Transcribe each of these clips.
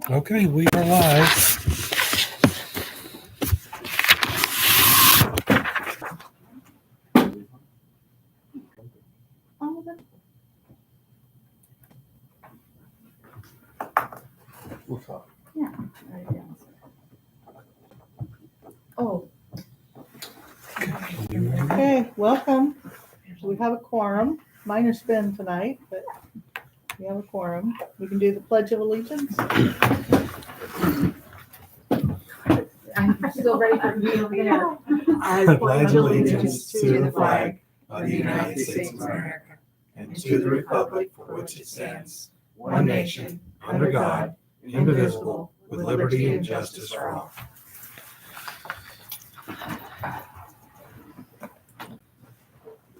Okay, we are live. Yeah. Oh. Okay, welcome. We have a quorum, minus Ben tonight, but we have a quorum. We can do the Pledge of Allegiance. I'm still ready for you over there. I pledge allegiance to the flag of the United States of America and to the republic for which it stands, one nation, under God, indivisible, with liberty and justice for all.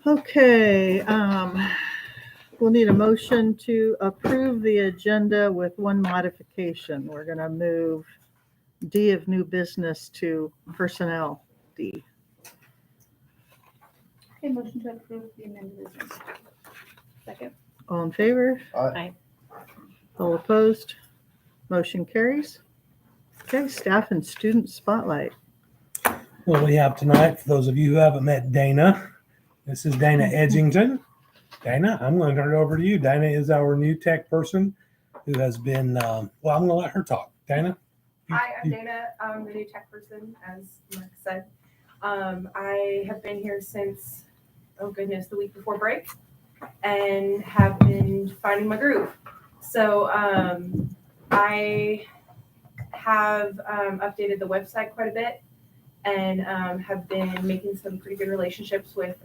Okay, we'll need a motion to approve the agenda with one modification. We're gonna move D of new business to personnel D. Okay, motion to approve the amended agenda. Second. All in favor? Aye. All opposed? Motion carries. Okay, staff and student spotlight. What we have tonight, for those of you who haven't met Dana, this is Dana Edgington. Dana, I'm going to turn it over to you. Dana is our new tech person who has been, I'm going to let her talk. Dana? Hi, I'm Dana. I'm the new tech person, as Mark said. I have been here since, oh goodness, the week before break, and have been finding my groove. So I have updated the website quite a bit, and have been making some pretty good relationships with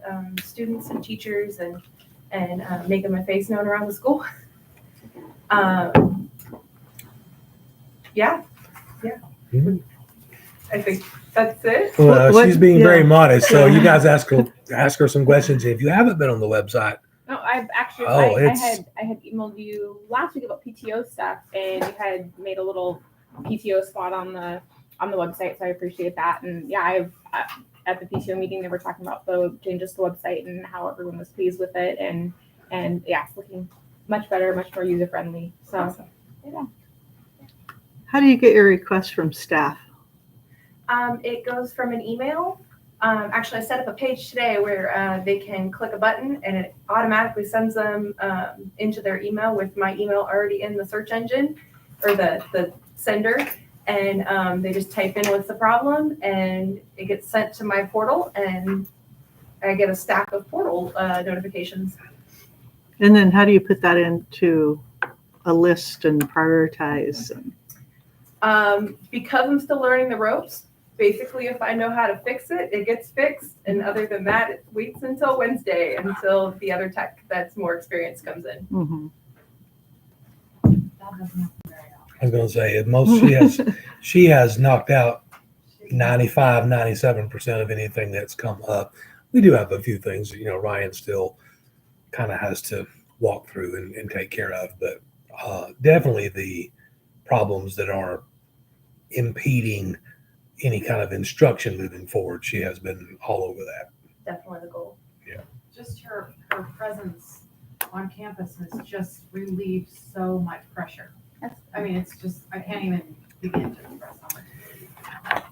students and teachers, and making my face known around the school. Yeah. I think that's it. Well, What- she's being yeah. very modest, so you guys ask her some questions. If you haven't been on the website, No, I've actually, Oh, I it's- had emailed you last week about PTO stuff, and you had made a little PTO spot on the website, so I appreciate that. And yeah, I've at the PTO meeting they were talking about the changes to the website and how everyone was pleased with it, and yeah, it's looking much better, much more user friendly. So Awesome. yeah. How do you get your requests from staff? It goes from an email. Actually, I set up a page today where they can click a button and it automatically sends them into their email with my email already in the search engine or the sender. And they just type in what's the problem and it gets sent to my portal and I get a stack of portal notifications. And then how do you put that into a list and prioritize? Because I'm still learning the ropes, basically if I know how to fix it, it gets fixed. And other than that, it waits until Wednesday until the other tech that's more experienced comes in. Mhm. I was going to say, at most she has knocked out 95, 97% of anything that's come up. We do have a few things, Ryan still kind of has to walk through and take care of, but definitely the problems that are impeding any kind of instruction moving forward, she has been all over that. Definitely the goal. Just her presence on campus has just relieved so much pressure. I mean, it's just, I can't even begin to express how much.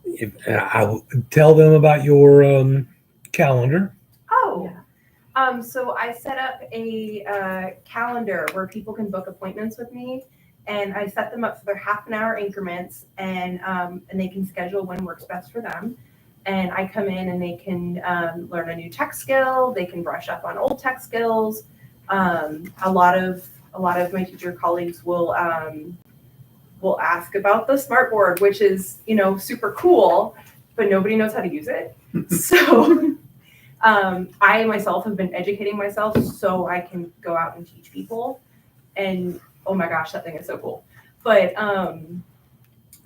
If I will tell them about your calendar. Oh, so I set up a calendar where people can book appointments with me, and I set them up for their half an hour increments, and they can schedule when works best for them. And I come in and they can learn a new tech skill. They can brush up on old tech skills. A lot of my teacher colleagues will ask about the smartboard, which is super cool, but nobody knows how to use it. So I myself have been educating myself so I can go out and teach people. And oh my gosh, that thing is so cool.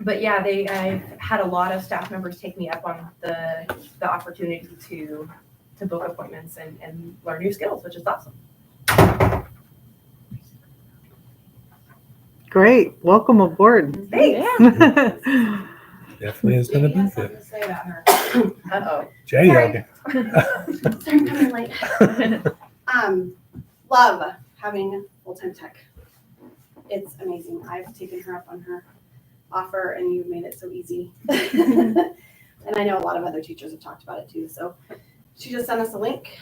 But yeah, I've had a lot of staff members take me up on the opportunity to book appointments and learn new skills, which is awesome. Great, welcome aboard. Thanks. Yeah. Definitely is going to He has benefit. something to say about her. Uh-oh. Jay, Sorry. okay. Sorry, coming late. Love having full-time tech. It's amazing. I've taken her up on her offer and you've made it so easy. And I know a lot of other teachers have talked about it too. So she just sent us a link.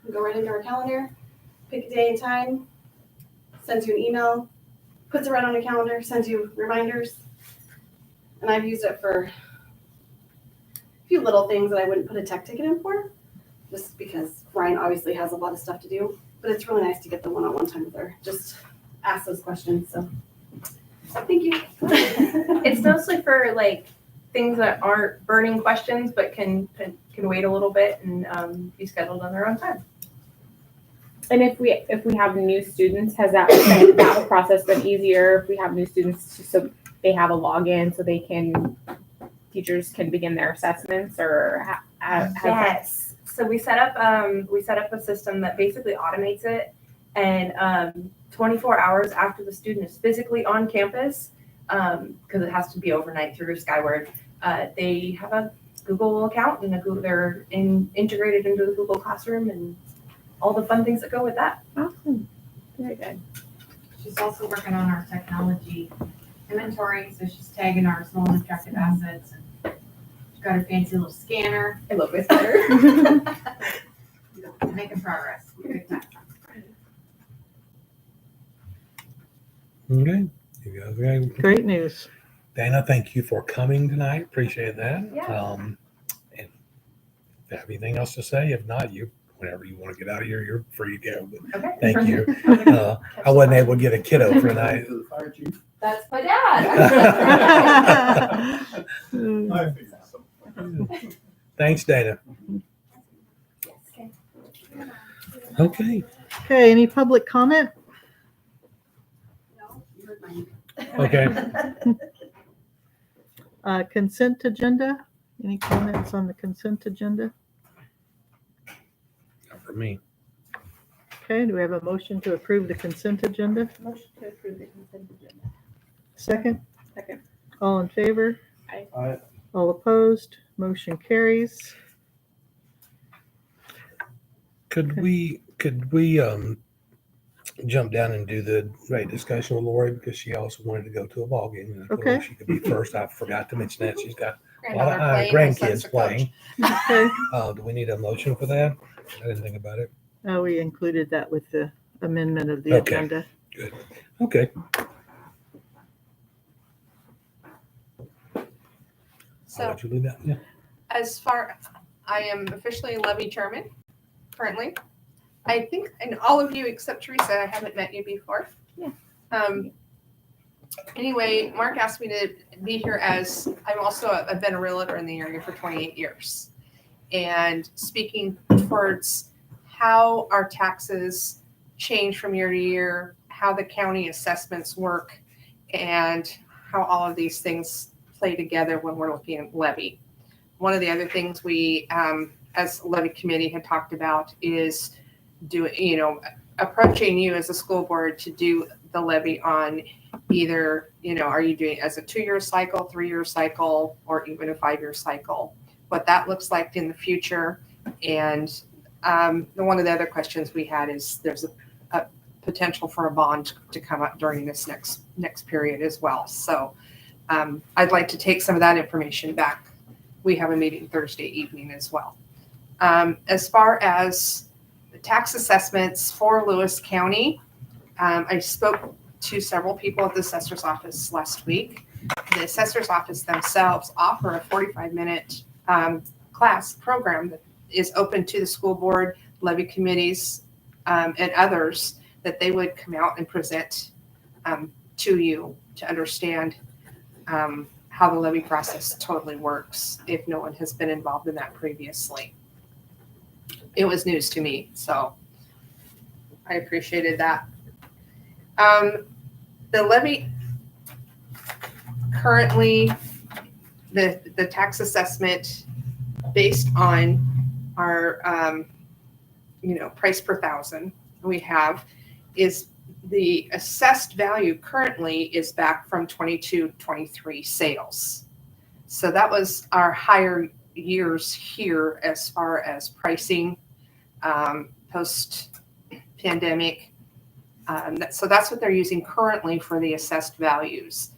We go right into our calendar, pick a day and time, sends you an email, puts it right on your calendar, sends you reminders. And I've used it for a few little things that I wouldn't put a tech ticket in for, just because Ryan obviously has a lot of stuff to do. But it's really nice to get the one-on-one time with her. Just ask those questions. So thank you. It's mostly for like things that aren't burning questions, but can wait a little bit and be scheduled on their own time. And if we have new students, has that process been easier? If we have new students, so they have a login, so teachers can begin their assessments, or Yes. So we set up a system that basically automates it, and 24 hours after the student is physically on campus, because it has to be overnight through Skyward, they have a Google account and they're integrated into the Google Classroom and all the fun things that go with that. Awesome. Very good. She's also working on our technology inventory, so she's tagging our small and attractive assets, and she's got her fancy little scanner. I love this better. Making progress. Good time. Okay. You guys okay? Great news. Dana, thank you for coming tonight. Appreciate that. Yeah. And if you have anything else to say, if not, whenever you want to get out of here, you're free to go. But Okay. thank you. I wasn't able to get a kiddo for tonight. Fire chief. That's my dad. I think so. Thanks, Dana. Okay. Okay, any public comment? No, you heard mine. Okay. Consent agenda? Any comments on the consent agenda? Not for me. Okay, do we have a motion to approve the consent agenda? Motion to approve the consent agenda. Second? Second. All in favor? Aye. All opposed? Motion carries. Could we jump down and do the rate discussion with Lori, because she also wanted to go to a ball game. And I told her Okay. she could be first. I forgot to mention that she's got a lot Granddaughter of playing, my son's grandkids the coach. playing. Okay, Do we need a motion for that? I didn't think about it. we included that with the amendment of the Okay. agenda. Okay. I'll So let you leave that. Yeah. as far, I am officially levy chairman currently. I think, and all of you except Teresa, I haven't met you before. Yeah. Anyway, Mark asked me to be here as, I've been a realtor in the area for 28 years. And speaking towards how our taxes change from year to year, how the county assessments work, and how all of these things play together when we're looking at levy. One of the other things we, as levy committee had talked about is approaching you as a school board to do the levy on either, are you doing it as a 2-year cycle, 3-year cycle, or even a 5-year cycle, what that looks like in the future. And one of the other questions we had is there's a potential for a bond to come up during this next period as well. So I'd like to take some of that information back. We have a meeting Thursday evening as well. As far as the tax assessments for Lewis County, I spoke to several people at the assessor's office last week. The assessor's office themselves offer a 45-minute class program that is open to the school board, levy committees, and others, that they would come out and present to you to understand how the levy process totally works if no one has been involved in that previously. It was news to me, so I appreciated that. The levy currently, the tax assessment based on our price per thousand we have is the assessed value currently is back from 22-23 sales. So that was our higher years here as far as pricing post pandemic. So that's what they're using currently for the assessed values.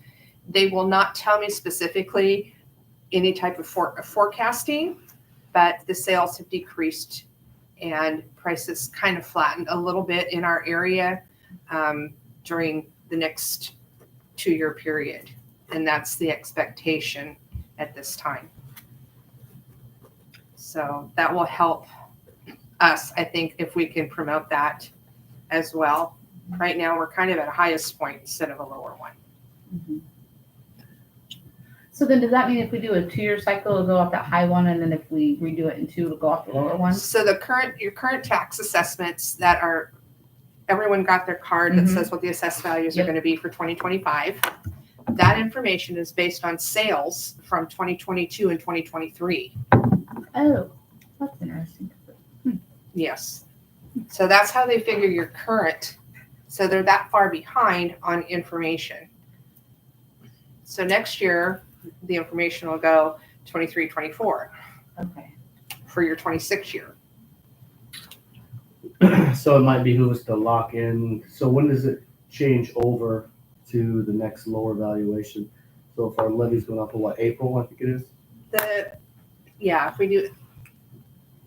They will not tell me specifically any type of forecasting, but the sales have decreased and prices kind of flattened a little bit in our area during the next 2-year period. And that's the expectation at this time. So that will help us, I think, if we can promote that as well. Right now, we're kind of at a highest point instead of a lower one. So then does that mean if we do a 2-year cycle, it'll go off that high one, and then if we redo it in 2, it'll go off the lower one? So your current tax assessments that are, everyone got their card that says what the assessed values are Yep. going to be for 2025. That information is based on sales from 2022 and 2023. Oh, that's interesting. Yes. So that's how they figure your current. So they're that far behind on information. So next year, the information will go 23, 24 Okay. for your 26 year. So it might behoove us to lock in. So when does it change over to the next lower valuation? So if our levy's going up in what, April, I think it is? If we do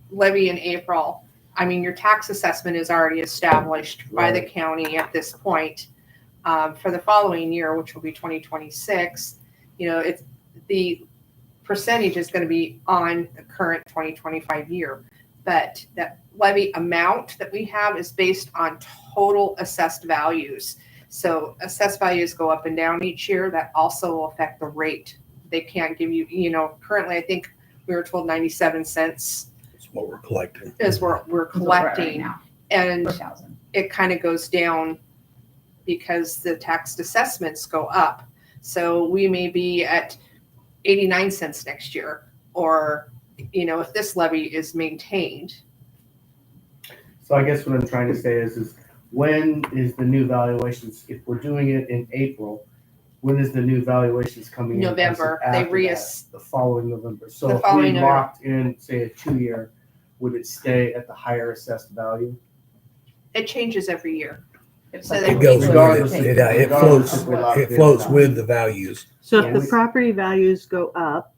levy in April, I mean, your tax assessment is already established by the county at this point. For the following year, which will be 2026, it's the percentage is going to be on the current 2025 year. But that levy amount that we have is based on total assessed values. So assessed values go up and down each year. That also will affect the rate. They can't give you, currently I think we were told 97 cents That's what we're collecting. is we're That's what we're at right collecting. now, And 4,000. it kind of goes down because the tax assessments go up. So we may be at 89 cents next year, or, if this levy is maintained. So I guess what I'm trying to say is when is the new valuations, if we're doing it in April, when is the new valuations coming in? November. After They that, the following November. So The if following we November. locked in, say, a 2-year, would it stay at the higher assessed value? It changes every year. It's So like- they- It goes with Regardless it. of- It regardless floats. if we locked It in floats or not. with the values. So if Yeah. the property values go up,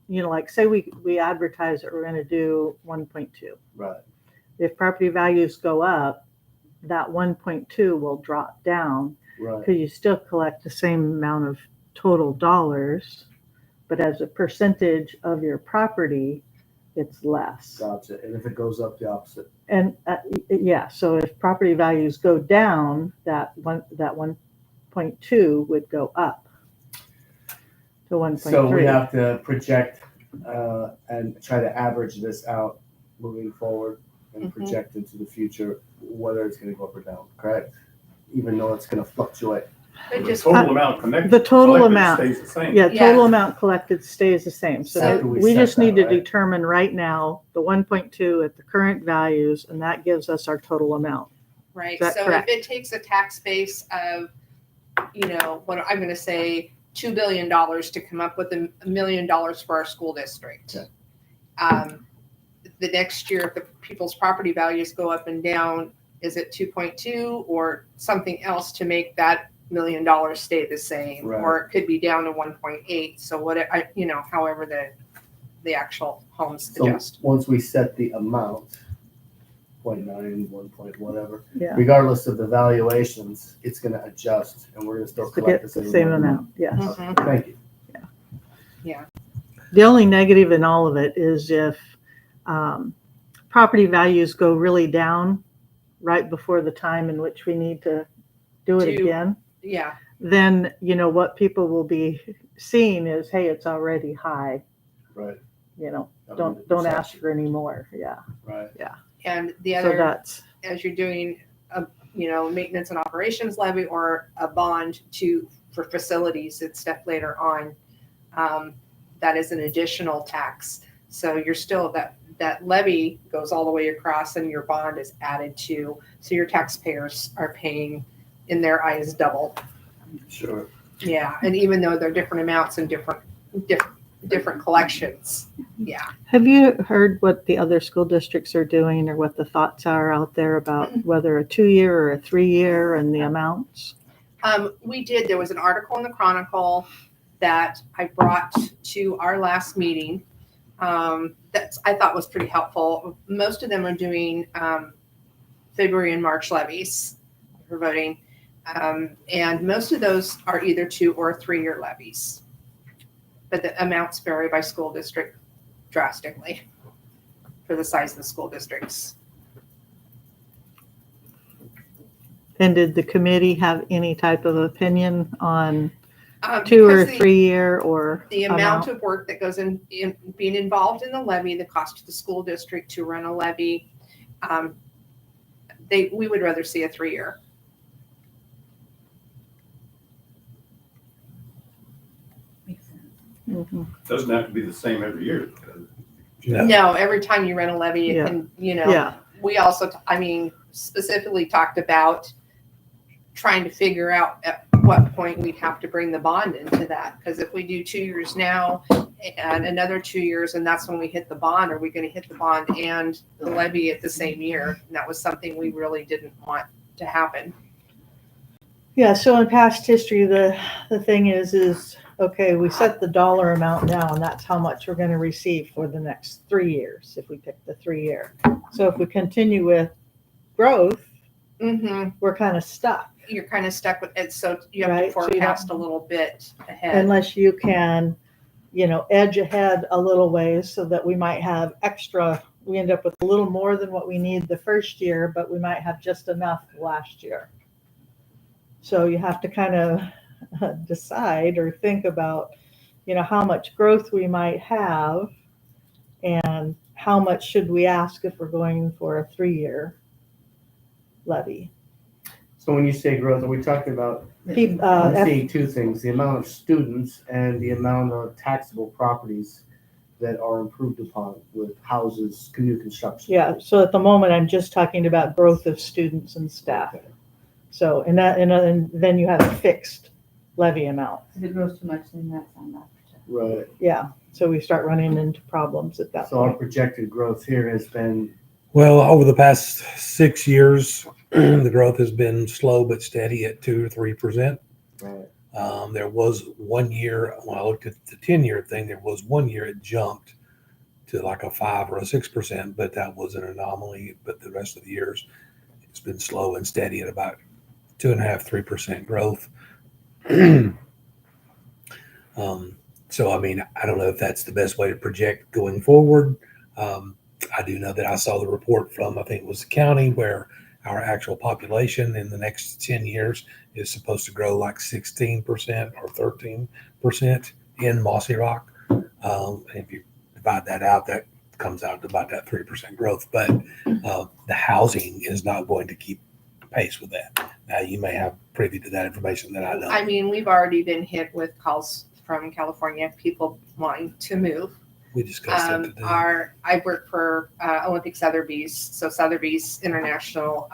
like say we advertise that we're going to do 1.2. Right. If property values go up, that 1.2 will drop down Right. because you still collect the same amount of total dollars, but as a percentage of your property, it's less. Gotcha. And if it goes up, the opposite. And so if property values go down, that 1.2 would go up to 1.3. So we have to project and try to average this out moving forward and Mhm. project into the future whether it's going to go up or down, correct? Even though it's going to fluctuate. It The just, total amount connected. The total collected amount. Stays the same. Yeah, Yeah. total amount collected stays the same. So So- After we we set just need that, to right? determine right now the 1.2 at the current values, and that gives us our total amount. right. Is that So correct? if it takes a tax base of, what I'm going to say, $2 billion to come up with $1 million for our school district. Okay. The next year, if the people's property values go up and down, is it 2.2 or something else to make that $1 million stay the same? Right. Or it could be down to 1.8. So however the actual homes So adjust. once we set the amount, 0.9, 1 point whatever, Yeah. regardless of the valuations, it's going to adjust and we're going to still To collect get the the same amount, yes. Mhm. Thank you. The only negative in all of it is if property values go really down right before the time in which we need to do it Do- again, Yeah. then, what people will be seeing is, hey, it's already high, Right. don't That'll be the don't ask perception. for any more. Yeah. Right. And the So other, that's, as you're doing a maintenance and operations levy or a bond for facilities and stuff later on, that is an additional tax. So you're still that levy goes all the way across and your bond is added to, so your taxpayers are paying in their eyes double. Sure. Yeah, and even though they're different amounts and different different collections. Yeah. Have you heard what the other school districts are doing or what the thoughts are out there about whether a 2-year or a 3-year and the amounts? We did. There was an article in the Chronicle that I brought to our last meeting that I thought was pretty helpful. Most of them are doing February and March levies for voting. And most of those are either 2 or 3-year levies. But the amounts vary by school district drastically for the size of the school districts. And did the committee have any type of opinion on 2 Because or the- 3-year or The amount of work that goes in being involved in the levy, the cost to the school district to run a levy, we would rather see a 3-year. Makes sense. Mhm. Doesn't have to be the same every year. No. No, every time you rent a levy, it Yeah. can, you know. Yeah, We also, specifically talked about trying to figure out at what point we'd have to bring the bond into that. Because if we do 2 years now and another 2 years, and that's when we hit the bond, are we going to hit the bond and the levy at the same year? And that was something we really didn't want to happen. yeah, so in past history, the thing is, okay, we set the dollar amount now, and that's how much we're gonna receive for the next 3 years, if we pick the 3-year. So if we continue with growth, Mm-hmm. we're kind of stuck, You're kind of stuck with it, so you have to Right, so you don't- forecast a little bit ahead. unless you can, edge ahead a little ways so that we might have extra, we end up with a little more than what we need the first year, but we might have just enough last year. So you have to kind of decide or think about, how much growth we might have and how much should we ask if we're going for a 3-year levy. So when you say growth, are we talking about, Pe- I'm F- seeing two things, the amount of students and the amount of taxable properties that are improved upon with houses, new construction? Yeah, so at the moment, I'm just talking about growth of students and staff. Okay. So, and then you have a fixed levy amount. If it grows too much, then that's on that. Right, Yeah, so we start running into problems at that so our point. projected growth here has been, Well, over the past 6 years, the growth has been slow but steady at 2 or 3%. right, There was 1 year, when I looked at the 10-year thing, there was 1 year it jumped to like a 5 or a 6%, but that was an anomaly. But the rest of the years, it's been slow and steady at about 2.5, 3% growth. So, I mean, I don't know if that's the best way to project going forward. I do know that I saw the report from, I think it was the county, where our actual population in the next 10 years is supposed to grow like 16% or 13% in Mossy Rock. If you divide that out, that comes out to about that 3% growth. But the housing is not going to keep pace with that. Now, you may have privy to that information that I don't. I mean, we've already been hit with calls from California, people wanting to move. We discussed that today. I work for Olympic Sotheby's, so Sotheby's International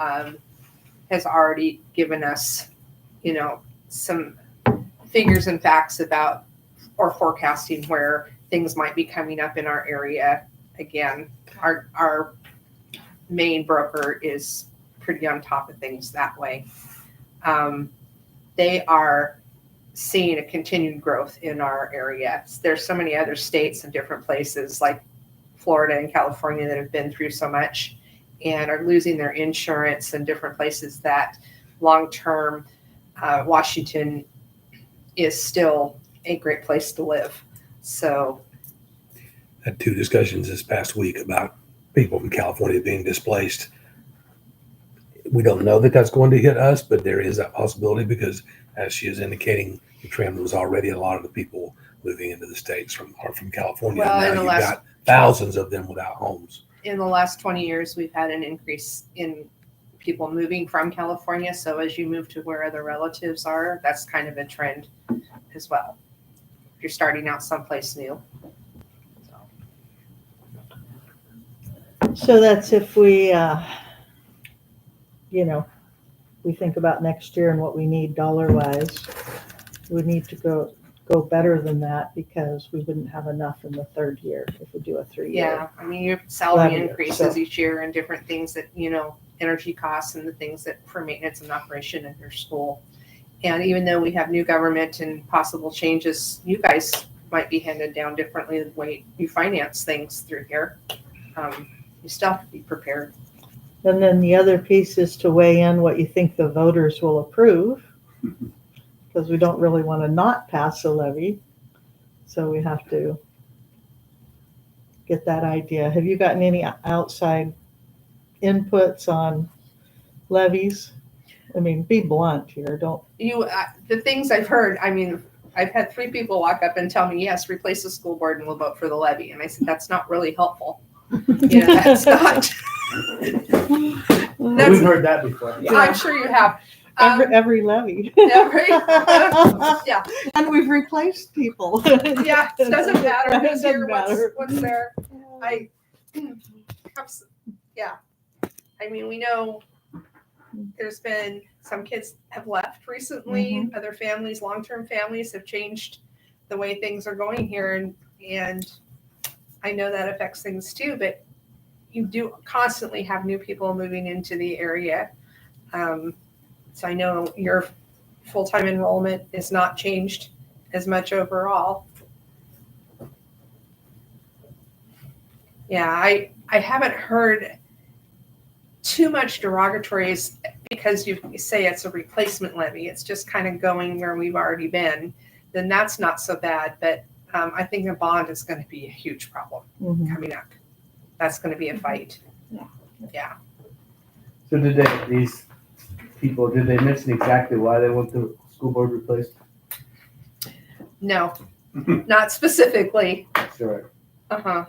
has already given us, some figures and facts about or forecasting where things might be coming up in our area. Again, our main broker is pretty on top of things that way. They are seeing a continued growth in our area. There's so many other states and different places like Florida and California that have been through so much and are losing their insurance and different places that long-term Washington is still a great place to live. So Had 2 discussions this past week about people from California being displaced. We don't know that that's going to hit us, but there is that possibility because, as she is indicating, the trend was already a lot of the people moving into the states are from California. Well, now in the you've last- got thousands of them without homes. in the last 20 years, we've had an increase in people moving from California. So as you move to where other relatives are, that's kind of a trend as well. If you're starting out someplace new. So that's if we, we think about next year and what we need dollar wise. We need to go, go better than that because we wouldn't have enough in the third year if we do a 3-year. Yeah, I mean, your salary Levy, increases so. each year and different things that, energy costs and the things that for maintenance and operation in your school. And even though we have new government and possible changes, you guys might be handed down differently the way you finance things through here. You still have to be prepared. And then the other piece is to weigh in what you think the voters will approve, because we don't really want to not pass a levy. So we have to get that idea. Have you gotten any outside inputs on levies? I mean, be blunt here, don't. The things I've heard, I mean, I've had 3 people walk up and tell me, yes, replace the school board and we'll vote for the levy. And I said, that's not really helpful. That's not. We've heard that before. I'm sure you have. Every levy. Yeah. And we've replaced people. Yeah, it doesn't matter who's Doesn't here, matter. what's there. Yeah. I mean, we know there's been, some kids have left recently, other families, long-term families have changed the way things are going here, and I know that affects things too, but you do constantly have new people moving into the area. So I know your full-time enrollment is not changed as much overall. Yeah, I haven't heard too much derogatories because you say it's a replacement levy. It's just kind of going where we've already been. Then that's not so bad. But I think a bond is going to be a huge problem coming up. That's going to be a fight. Yeah. So these people, did they mention exactly why they want the school board replaced? No, not specifically. Sure. Uh-huh.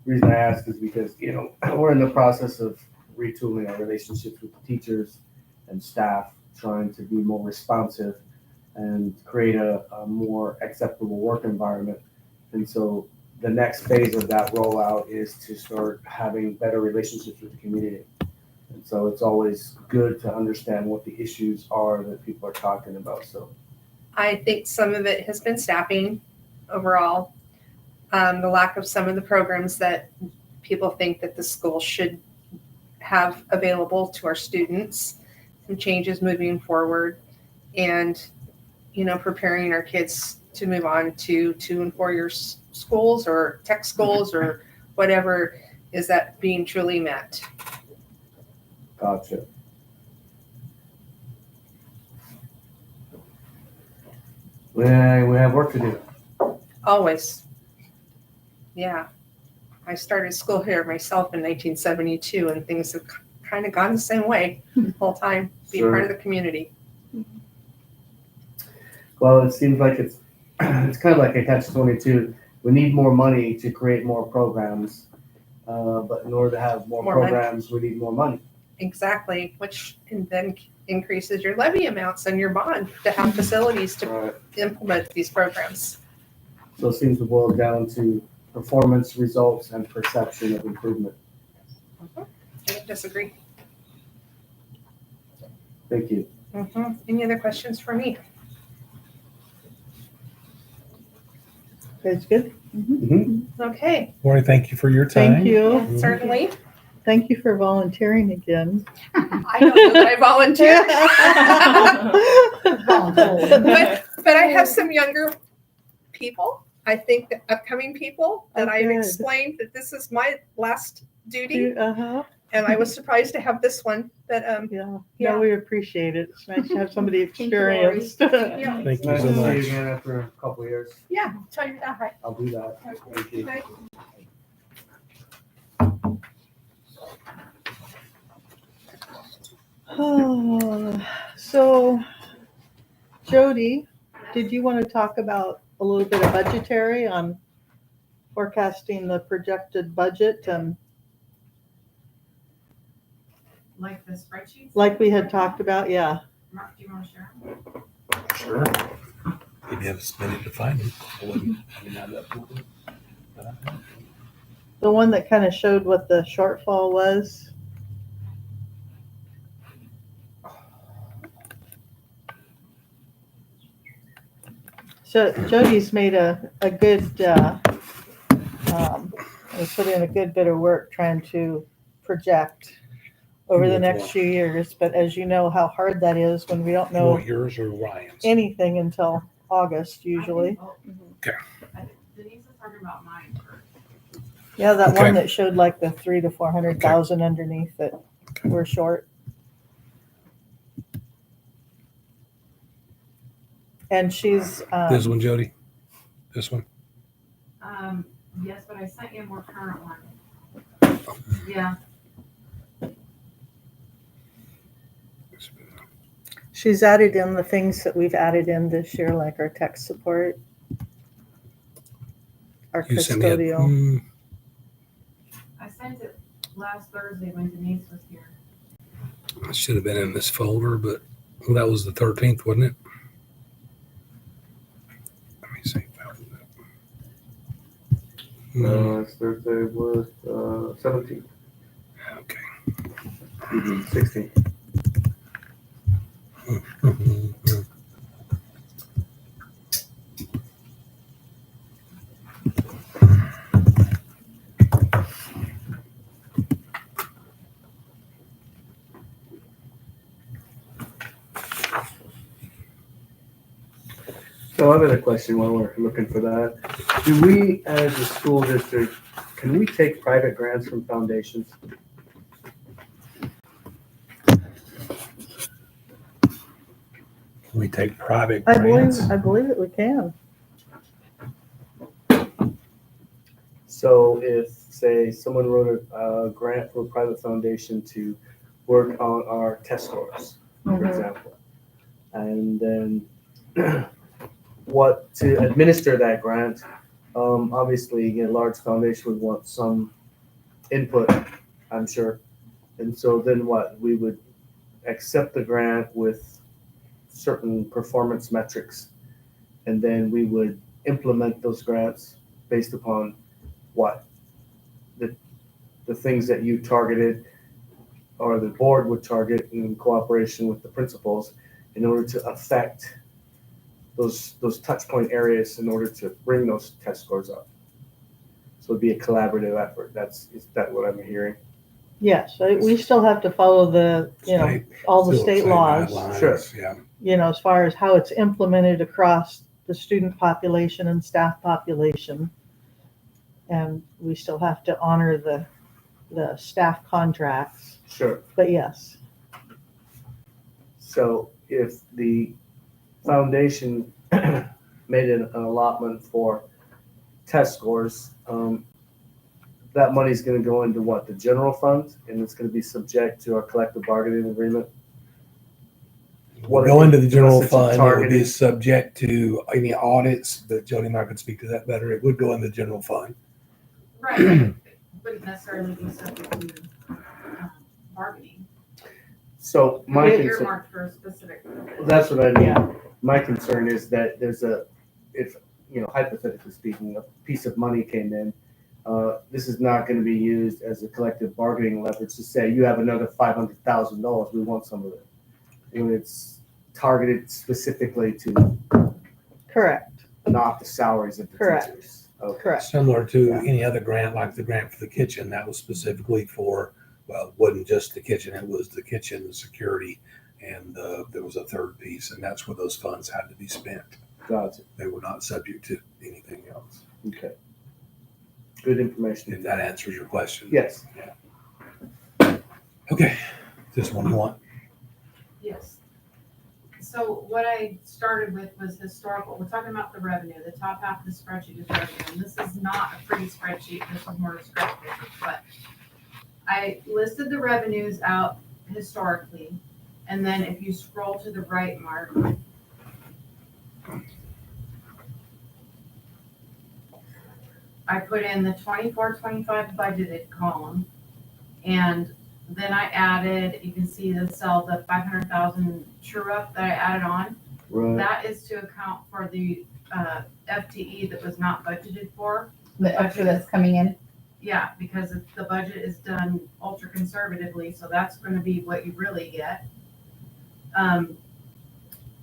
Reason I ask is because, we're in the process of retooling our relationships with the teachers and staff, trying to be more responsive and create a more acceptable work environment. And so the next phase of that rollout is to start having better relationships with the community. And so it's always good to understand what the issues are that people are talking about. So I think some of it has been staffing overall. The lack of some of the programs that people think that the school should have available to our students, some changes moving forward, and preparing our kids to move on to 2 and 4 year schools or tech schools or whatever is that being truly met. gotcha. We have work to do. Always. Yeah. I started school here myself in 1972, and things have kind of gone the same way the whole time, being Sure. part of the community. Well, it seems like it's kind of like a catch-22. We need more money to create more programs, but in order to have more More money. programs, we need more money. Exactly, which then increases your levy amounts and your bond to have facilities to Right. implement these programs. So it seems to boil down to performance, results, and perception of improvement. I don't disagree. Thank you. Any other questions for me? That's good. Okay, Lori, thank you for your time. Thank you. certainly. Thank you for volunteering again. I don't know that I volunteered. But I have some younger people, I think the upcoming people that Oh, I've good. explained that this is my last duty. Uh-huh. And I was surprised to have this one, but Yeah. Yeah. No, we appreciate it. It's nice to have somebody Thank you, Lori. experienced. yeah, Thank you Nice so to see you much. again after a couple of years. yeah, tell your dad hi. I'll do that. Thank you. Okay. So, Jody, did you want to talk about a little bit of budgetary on forecasting the projected budget and Like the spreadsheets? like we had talked about? Yeah. Mark, do you want to share them? Sure. Maybe have a minute to find it. I wouldn't- I mean, not that moving, but I- The one that kind of showed what the shortfall was. So Jody's made a good, has put in a good bit of work trying to project over the next few years. But as you know, how hard that is when we don't You want know yours or Ryan's? anything until August usually. Okay. Denise is talking about mine first. Yeah, that Okay. one that showed like the 300,000 to 400,000 underneath that we're short. And she's, This one, Jody? This one? Yes, but I sent you a more current one. Yeah, she's added in the things that we've added in this year, like our tech support, our You sent me a, custodial. I sent it last Thursday when Denise was here. it should have been in this folder, but well, that was the 13th, wasn't it? Let me see. Last Thursday was 17th, Okay. 16th. So I've got a question while we're looking for that. Do we, as a school district, can we take private grants from foundations? We take private I grants. believe that we can. So if, say, someone wrote a grant for a private foundation to work on our test scores, for Mhm. example, and then what to administer that grant, obviously, a large foundation would want some input, I'm sure. And so then what? We would accept the grant with certain performance metrics, and then we would implement those grants based upon what? The things that you targeted or the board would target in cooperation with the principals in order to affect those touch point areas in order to bring those test scores up. So it'd be a collaborative effort. Is that what I'm hearing? Yes, we still have to follow the, State- all the still state laws, guidelines, Sure. Yeah. as far as how it's implemented across the student population and staff population. And we still have to honor the staff contracts, Sure. but yes. So if the foundation made an allotment for test scores, that money's gonna go into what, the general fund, and it's gonna be subject to our collective bargaining agreement? We'll go into the general Unless it's a fund. It would be targeted- subject to any audits, but Jody and I could speak to that better. It would go in the general fund. Right, wouldn't necessarily be subject to bargaining. So my It's concern, earmarked for a specific. that's what I mean. Yeah. My concern is that if, hypothetically speaking, a piece of money came in, this is not gonna be used as a collective bargaining leverage to say, you have another $500,000, we want some of it. When it's targeted specifically to Correct, not the salaries of the Correct. teachers. Okay. correct. Similar to Yeah. any other grant, like the grant for the kitchen, that was specifically for, well, it wasn't just the kitchen, it was the kitchen, the security, and there was a third piece, and that's where those funds had to be spent. Gotcha. They were not subject to anything else. Okay. Good information. If that answers your question. Yes. Okay, this one you want? Yes. So what I started with was historical. We're talking about the revenue. The top half of the spreadsheet is revenue. And this is not a pretty spreadsheet. This is more descriptive. But I listed the revenues out historically. And then if you scroll to the right, Mark, I put in the 24-25 budgeted column. And then I added, you can see the cell, the 500,000 true up that I added on. Right. That is to account for the FTE that was not budgeted for. The extra that's coming in. Yeah, because the budget is done ultra conservatively, so that's gonna be what you really get.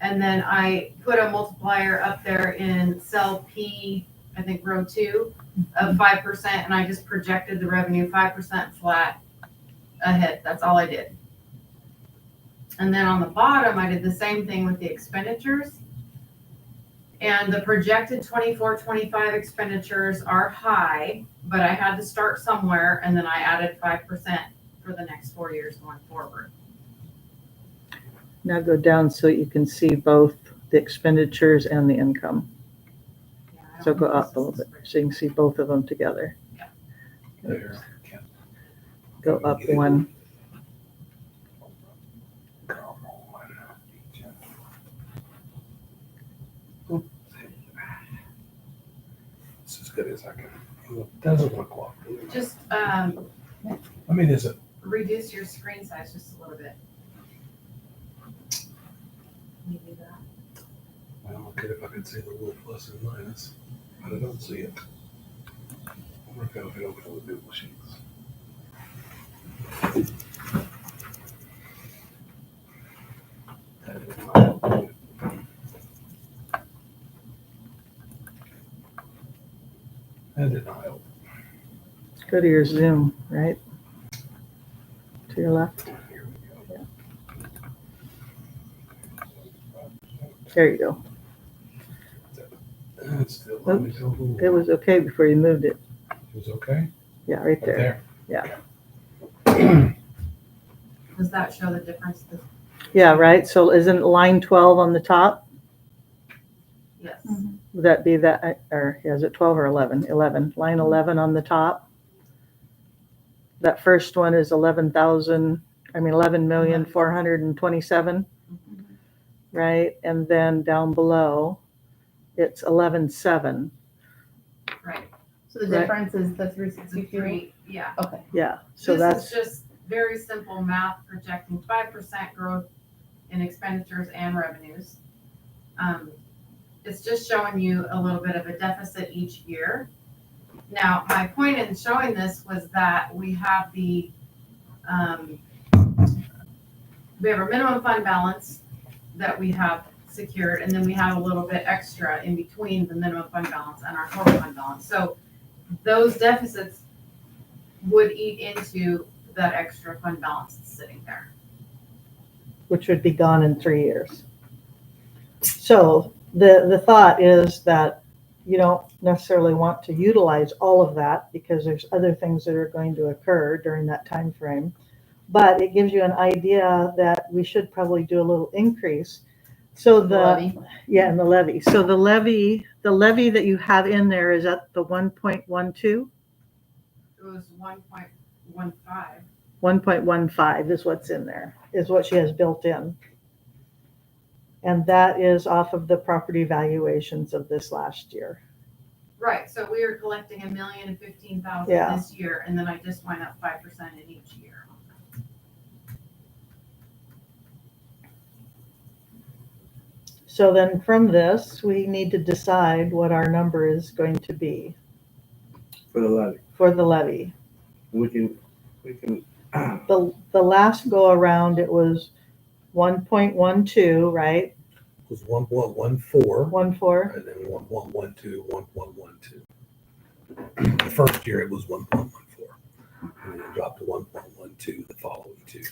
And then I put a multiplier up there in cell P, I think row 2, of 5%, and I just projected the revenue 5% flat ahead. That's all I did. And then on the bottom, I did the same thing with the expenditures. And the projected 24-25 expenditures are high, but I had to start somewhere, and then I added 5% for the next 4 years going forward. Now go down so you can see both the expenditures and the income. Yeah, I don't So go know if up a this little is bit, so you can see both of them together. There. Go up one. Come on. It's as good as I can. It doesn't look like. Just I mean, is it? reduce your screen size just a little bit. Can you do that? Well, okay, if I could see the little plus and minus, but I don't see it. I wonder if I could open it with Google Sheets. That did not help. That did not help. Go to your Zoom, right? To your left. Here we go. There you go. It's still, let me go a little- It was okay before you moved it. It was okay? Yeah, right Right there. there. Does that show the difference? Yeah, right. So isn't line 12 on the top? Yes. Would that be that, or is it 12 or 11? 11. Line 11 on the top. That first one is 11,427,000, right? And then down below, it's 11,700. Right. So the Right. difference is the It's a 363? yeah. Okay. Yeah, so This that's, is just very simple math projecting 5% growth in expenditures and revenues. It's just showing you a little bit of a deficit each year. Now, my point in showing this was that we have we have a minimum fund balance that we have secured, and then we have a little bit extra in between the minimum fund balance and our total fund balance. So those deficits would eat into that extra fund balance that's sitting there. which would be gone in 3 years. So the thought is that you don't necessarily want to utilize all of that because there's other things that are going to occur during that time frame. But it gives you an idea that we should probably do a little increase. So Levy. yeah, and the levy. So the levy that you have in there is at the 1.12. It was 1.15. 1.15 is what's in there, is what she has built in. And that is off of the property valuations of this last year. Right, so we were collecting $1,015,000 Yeah. this year, and then I just went up 5% in each year. So then from this, we need to decide what our number is going to be For the levy. for the levy. We can, The last go around, it was 1.12, right? It was 1.14, 1.4. and then 1.12, 1.12. The first year it was 1.14, and then it dropped to 1.12 the following two.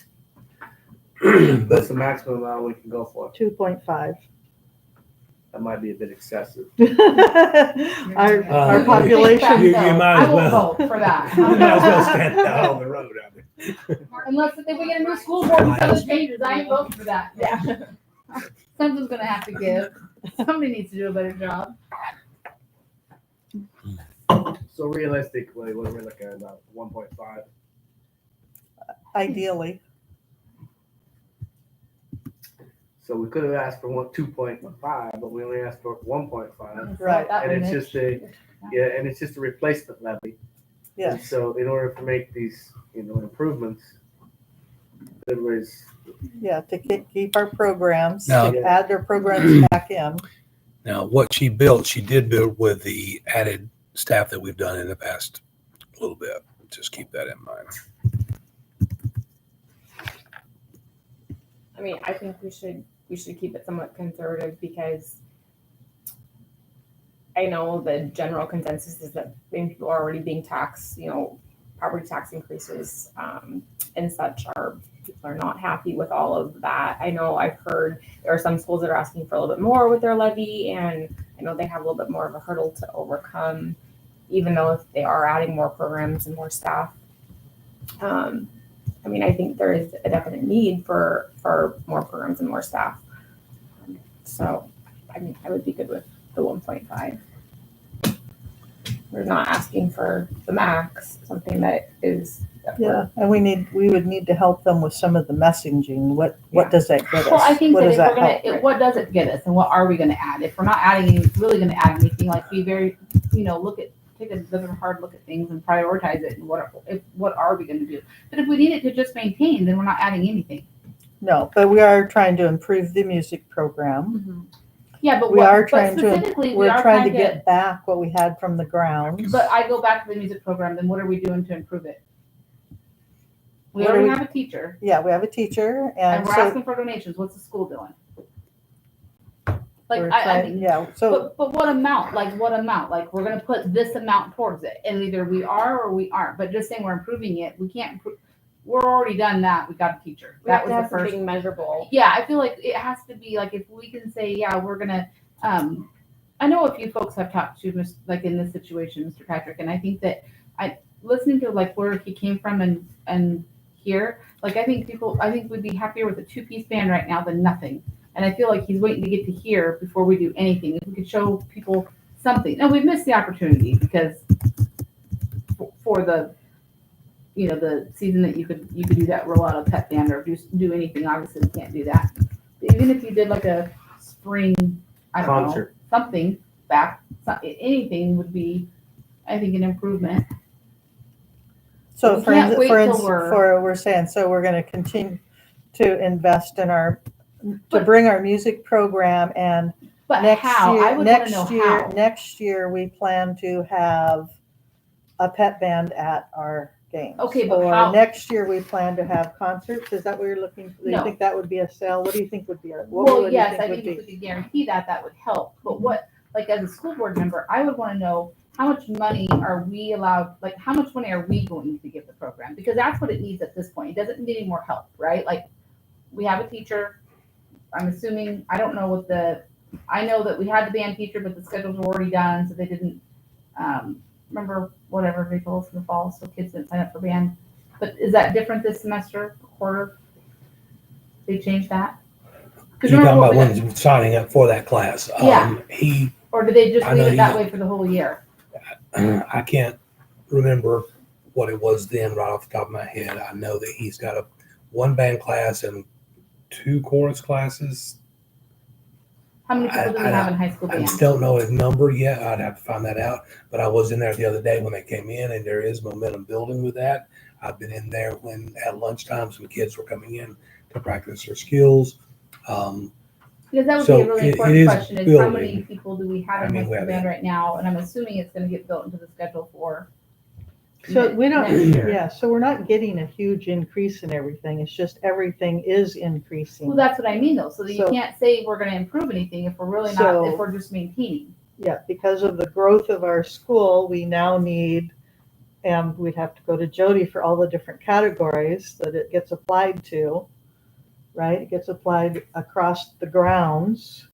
that's the maximum amount we can go for. 2.5. That might be a bit excessive. Our Uh, population, You might I as will well. vote for that. You might as well stand out on the road out there. Unless if we get a new school board and some changes, I ain't voting for that. Yeah. Something's gonna have to give. Somebody needs to do a better job. So realistically, what we're looking at about 1.5. ideally. So we could have asked for 2.5, but we only asked for 1.5. Right. That And way it's makes- just and it's just a replacement levy. And Yes, so in order to make these, improvements, there was, yeah, to keep our programs, Now- to add their programs back in. Now, what she did build with the added staff that we've done in the past little bit. Just keep that in mind. I mean, I think we should we should keep it somewhat conservative because I know the general consensus is that many people are already being taxed, property tax increases and such are people are not happy with all of that. I know I've heard there are some schools that are asking for a little bit more with their levy, and I know they have a little bit more of a hurdle to overcome, even though if they are adding more programs and more staff. I think there is a definite need for more programs and more staff. So, I would be good with the 1.5. We're not asking for the max, something that is. Yeah, and we would need to help them with some of the messaging. What does that get us? Well, I think What that does if we're help? what does it get us and what are we gonna add? If we're not really gonna add anything, like be very, take a hard look at things and prioritize it and what are we gonna do? But if we need it to just maintain, then we're not adding anything. No, but we are trying to improve the music program. Yeah, but We're trying to get back what we had from the grounds. But I go back to the music program, then what are we doing to improve it? We What are already we- have a teacher Yeah, we have a teacher and and we're so asking for donations. What's the school doing? Like, we're I trying, mean, yeah, so but what amount? Like what amount? Like we're gonna put this amount towards it, and either we are or we aren't. But just saying we're improving it, we can't improve. We're already done that. We got a teacher. We have That to was have the first. something measurable. Yeah, I feel like it has to be like if we can say, yeah, we're gonna. I know a few folks have talked to like in this situation, Mr. Patrick, and I think that listening to like where he came from and here, like I think we'd be happier with a 2-piece band right now than nothing. And I feel like he's waiting to get to here before we do anything. If we could show people something. No, we've missed the opportunity because for the the season that you could do that, roll out a pet band or do anything. Obviously, we can't do that. But even if you did like a spring, I don't Concert. know, something back, anything would be, I think, an improvement. so We for can't wait till instance, we're saying, so we're gonna continue to invest in to But- bring our music program and But next how? year, I would want to know how. next year, we plan to have a pet band at our games. Okay, but Or how- next year, we plan to have concerts. Is that what you're looking for? Do you No. think that would be a sale? What do you think would be what Well, would you yes, I would think if be? we could guarantee that, that would help. But what, like as a school board member, I would want to know how much money are we allowed, like how much money are we going to give the program? Because that's what it needs at this point. It doesn't need any more help, right? Like we have a teacher. I'm assuming, I don't know I know that we had the band teacher, but the schedules were already done, so they didn't, remember whatever vehicles in the fall, so kids didn't sign up for band. But is that different this semester, quarter? They changed that? 'Cause You're talking remember about what we- when signing up for that class. Yeah. Or do they just I leave know it that you- way for the whole year? I can't remember what it was then right off the top of my head. I know that he's got one band class and 2 chorus classes. How many people do we I- have in high school I band? don't know his number yet. I'd have to find that out. But I was in there the other day when they came in, and there is momentum building with that. I've been in there when at lunchtime some kids were coming in to practice their skills. Because that would So be a really it important is question is how many building. people do we have I in mean, high we school have band it. right now? And I'm assuming it's gonna get built into the schedule for. So we next don't, year. yeah, so we're not getting a huge increase in everything. It's just everything is increasing. Well, that's what I mean though. So that you So- can't say we're gonna improve anything if we're really not, So- if we're just maintaining. Yeah, because of the growth of our school, we now need, and we'd have to go to Jody for all the different categories that it gets applied to, right? It gets applied across the grounds,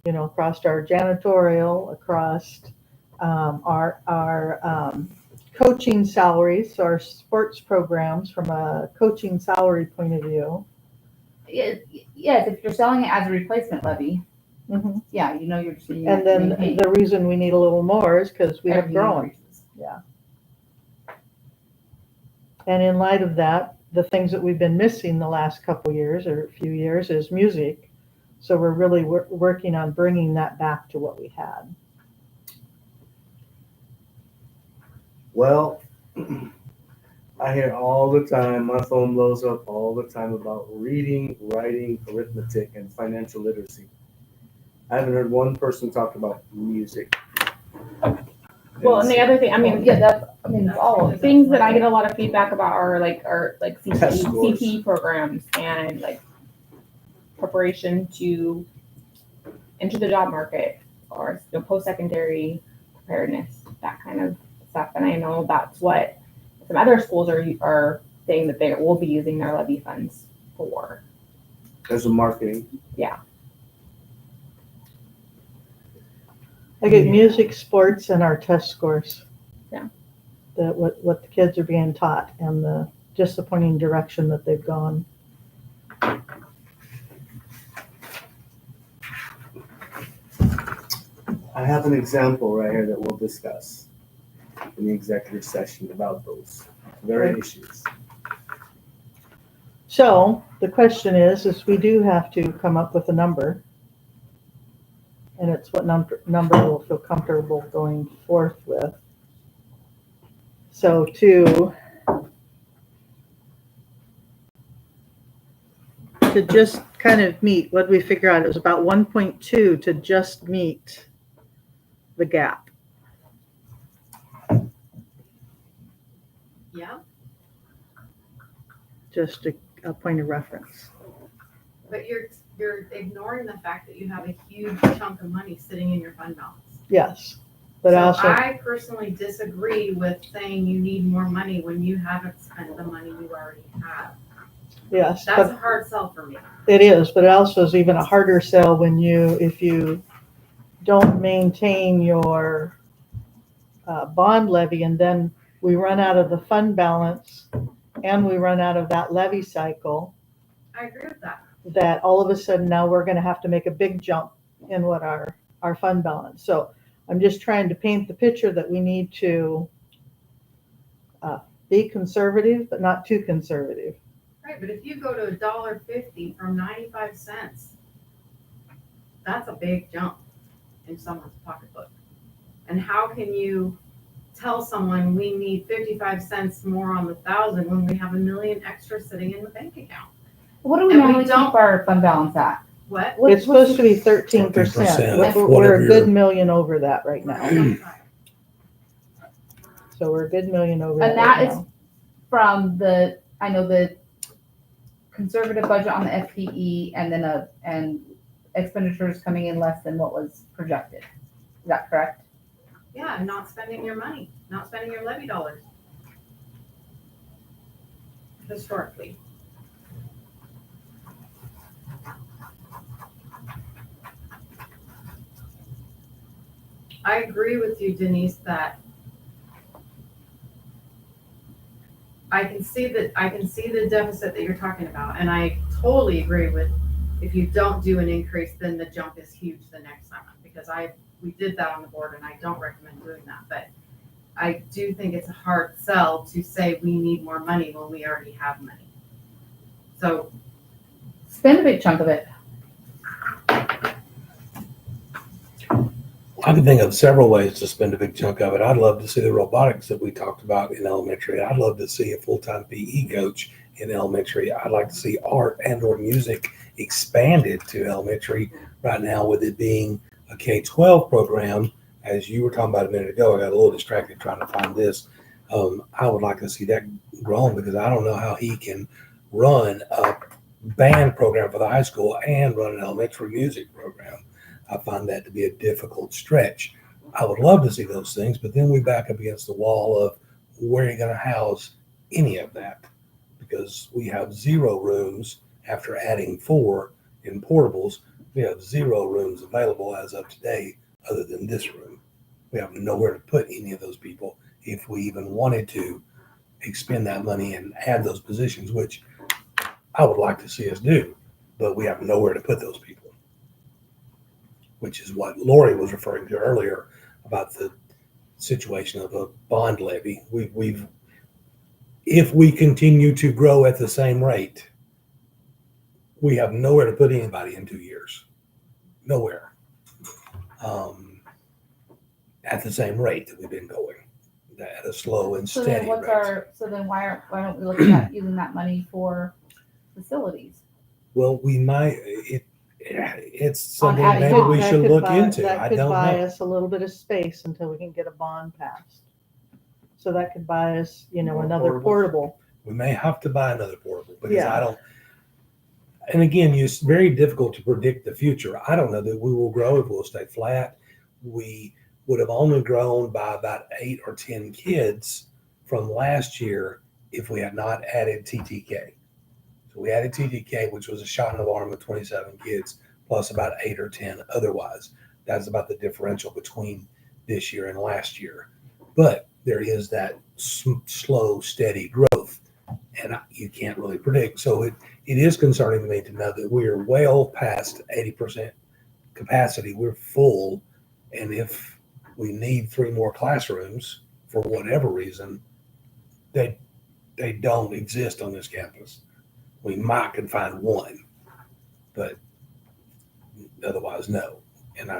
across our janitorial, across our coaching salaries, so our sports programs from a coaching salary point of view. Yes, if you're selling it as a replacement levy, Mhm. yeah, you're just. And then the reason we need a little more is because we have grown. Yeah. And in light of that, the things that we've been missing the last couple years or few years is music. So we're really working on bringing that back to what we had. Well, I hear all the time, my phone blows up all the time about reading, writing, arithmetic, and financial literacy. I haven't heard one person talk about music. Well, and the other thing, It's all of things that I get a lot of feedback about are like Test scores. CP programs and like preparation to enter the job market or post-secondary preparedness, that kind of stuff. And I know that's what some other schools are saying that they will be using their levy funds for. As a marketing. I get music, sports, and our test scores. Yeah. What the kids are being taught and the disappointing direction that they've gone. I have an example right here that we'll discuss in the executive session about those very Right. issues. So the question is we do have to come up with a number. And it's what number we'll feel comfortable going forth with. So to just kind of meet, what did we figure out? It was about 1.2 to just meet the gap. Yeah, Just a point of reference. but you're ignoring the fact that you have a huge chunk of money sitting in your fund balance. Yes. But So also, I personally disagree with saying you need more money when you haven't spent the money you already have. yes, That's but a hard sell for me. it is, but it also is even a harder sell when if you don't maintain your bond levy and then we run out of the fund balance and we run out of that levy cycle, I agree with that. that all of a sudden now we're going to have to make a big jump in what our fund balance. So I'm just trying to paint the picture that we need to be conservative, but not too conservative. Right, but if you go to $1.50 from 95 cents, that's a big jump in someone's pocketbook. And how can you tell someone we need 55 cents more on the 1,000 when we have $1 million extra sitting in the bank account? What do we And we normally keep don't- our fund balance at? What? It's supposed to be 13%. 13%, We're whatever a good your- million over that right now. 25. So we're a good million over that And that right is now. from I know the conservative budget on the FPE and then and expenditures coming in less than what was projected. Is that correct? Yeah, and not spending your money, not spending your levy dollars. Historically. I agree with you, Denise, that I can see the deficit that you're talking about, and I totally agree with if you don't do an increase, then the jump is huge the next time, because we did that on the board and I don't recommend doing that, but I do think it's a hard sell to say we need more money when we already have money. So, Spend a big chunk of it. I can think of several ways to spend a big chunk of it. I'd love to see the robotics that we talked about in elementary. I'd love to see a full-time PE coach in elementary. I'd like to see art and or music expanded to elementary. Right now, with it being a K-12 program, as you were talking about a minute ago, I got a little distracted trying to find this. I would like to see that grown because I don't know how he can run a band program for the high school and run an elementary music program. I find that to be a difficult stretch. I would love to see those things, but then we back up against the wall of where are you going to house any of that? Because we have 0 rooms after adding 4 in portables. We have 0 rooms available as of today other than this room. We have nowhere to put any of those people if we even wanted to expend that money and add those positions, which I would like to see us do, but we have nowhere to put those people, which is what Lori was referring to earlier about the situation of a bond levy. If we continue to grow at the same rate, we have nowhere to put anybody in 2 years. Nowhere. At the same rate that we've been going, at a slow and So steady then rate. so then why don't we look at using that money for facilities? Well, we might, it's something adding maybe on. we That should could look buy- into. That I could don't buy know. us a little bit of space until we can get a bond passed. So that could buy us, More another portables. portable. We may have to buy another portable because Yeah. And again, it's very difficult to predict the future. I don't know that we will grow if we'll stay flat. We would have only grown by about 8 or 10 kids from last year if we had not added TTK. So we added TTK, which was a shot in the arm of 27 kids, plus about 8 or 10 otherwise. That's about the differential between this year and last year. But there is that slow, steady growth, and you can't really predict. So it is concerning to me to know that we are well past 80% capacity. We're full, and if we need 3 more classrooms for whatever reason, they don't exist on this campus. We might can find 1, but otherwise no. And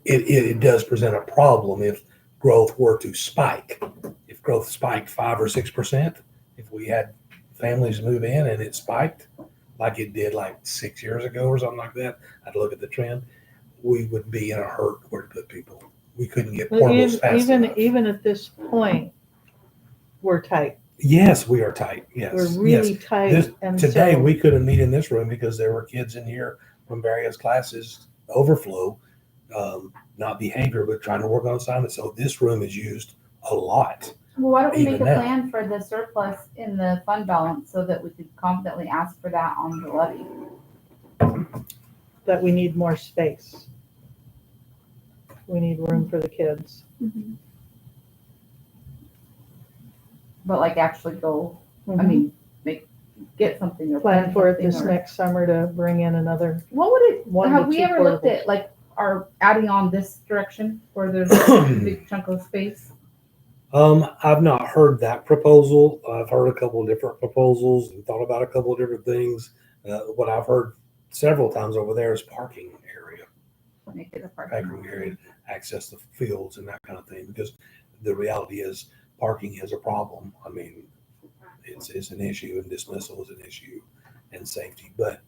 it does present a problem if growth were to spike. If growth spiked 5 or 6%, if we had families move in and it spiked like it did like 6 years ago or something like that, I'd look at the trend. We would be in a hurt where to put people. We couldn't get portables fast enough. Even at this point, we're tight. Yes, we are tight. Yes, We're really tight. And Today, so, we couldn't meet in this room because there were kids in here from various classes, overflow, not behavior, but trying to work on assignments. So this room is used a lot. Well, why don't we make a Even now. plan for the surplus in the fund balance so that we could confidently ask for that on the levy? that we need more space. We need room for the kids. But like actually go, I mean, get something or Plan for it something this or- next summer to bring in another What would it, one have to we two ever looked portables. at like our adding on this direction where there's a big chunk of space? I've not heard that proposal. I've heard a couple of different proposals and thought about a couple of different things. What I've heard several times over there is parking area, Make it a parking. parking area, access the fields and that kind of thing. Because the reality is parking is a problem. I mean, it's an issue, and dismissal is an issue, and safety. But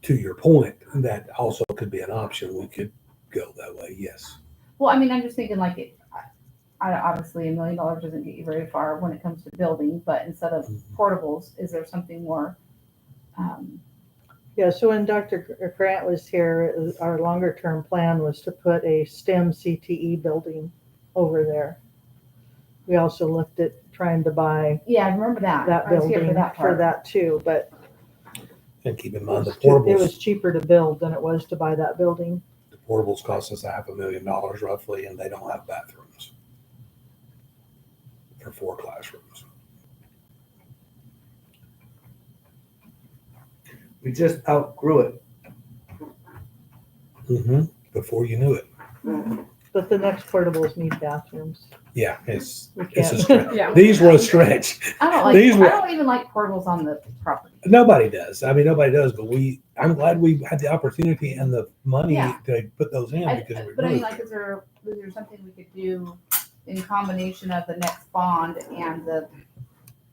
to your point, that also could be an option. We could go that way. Yes. Well, I mean, I'm just thinking like obviously $1 million doesn't get you very far when it comes to building, but instead of portables, is there something more? Yeah, so when Dr. Grant was here, our longer term plan was to put a STEM CTE building over there. We also looked at trying to buy Yeah, I remember that. that I was here building for for that. that too, but And keep in it mind the was, it portables. was cheaper to build than it was to buy that building. The portables cost us $500,000 roughly, and they don't have bathrooms for 4 classrooms. We just outgrew it. Before you knew it. But the next portables need bathrooms. Yeah, it's We a can't. stretch. Yeah. These were a stretch. I don't like, These were- I don't even like portables on the property. Nobody does. I mean, nobody does. But I'm glad we had the opportunity and the money Yeah. to put those in because we But I mean, really. like, is there something we could do in combination of the next bond and the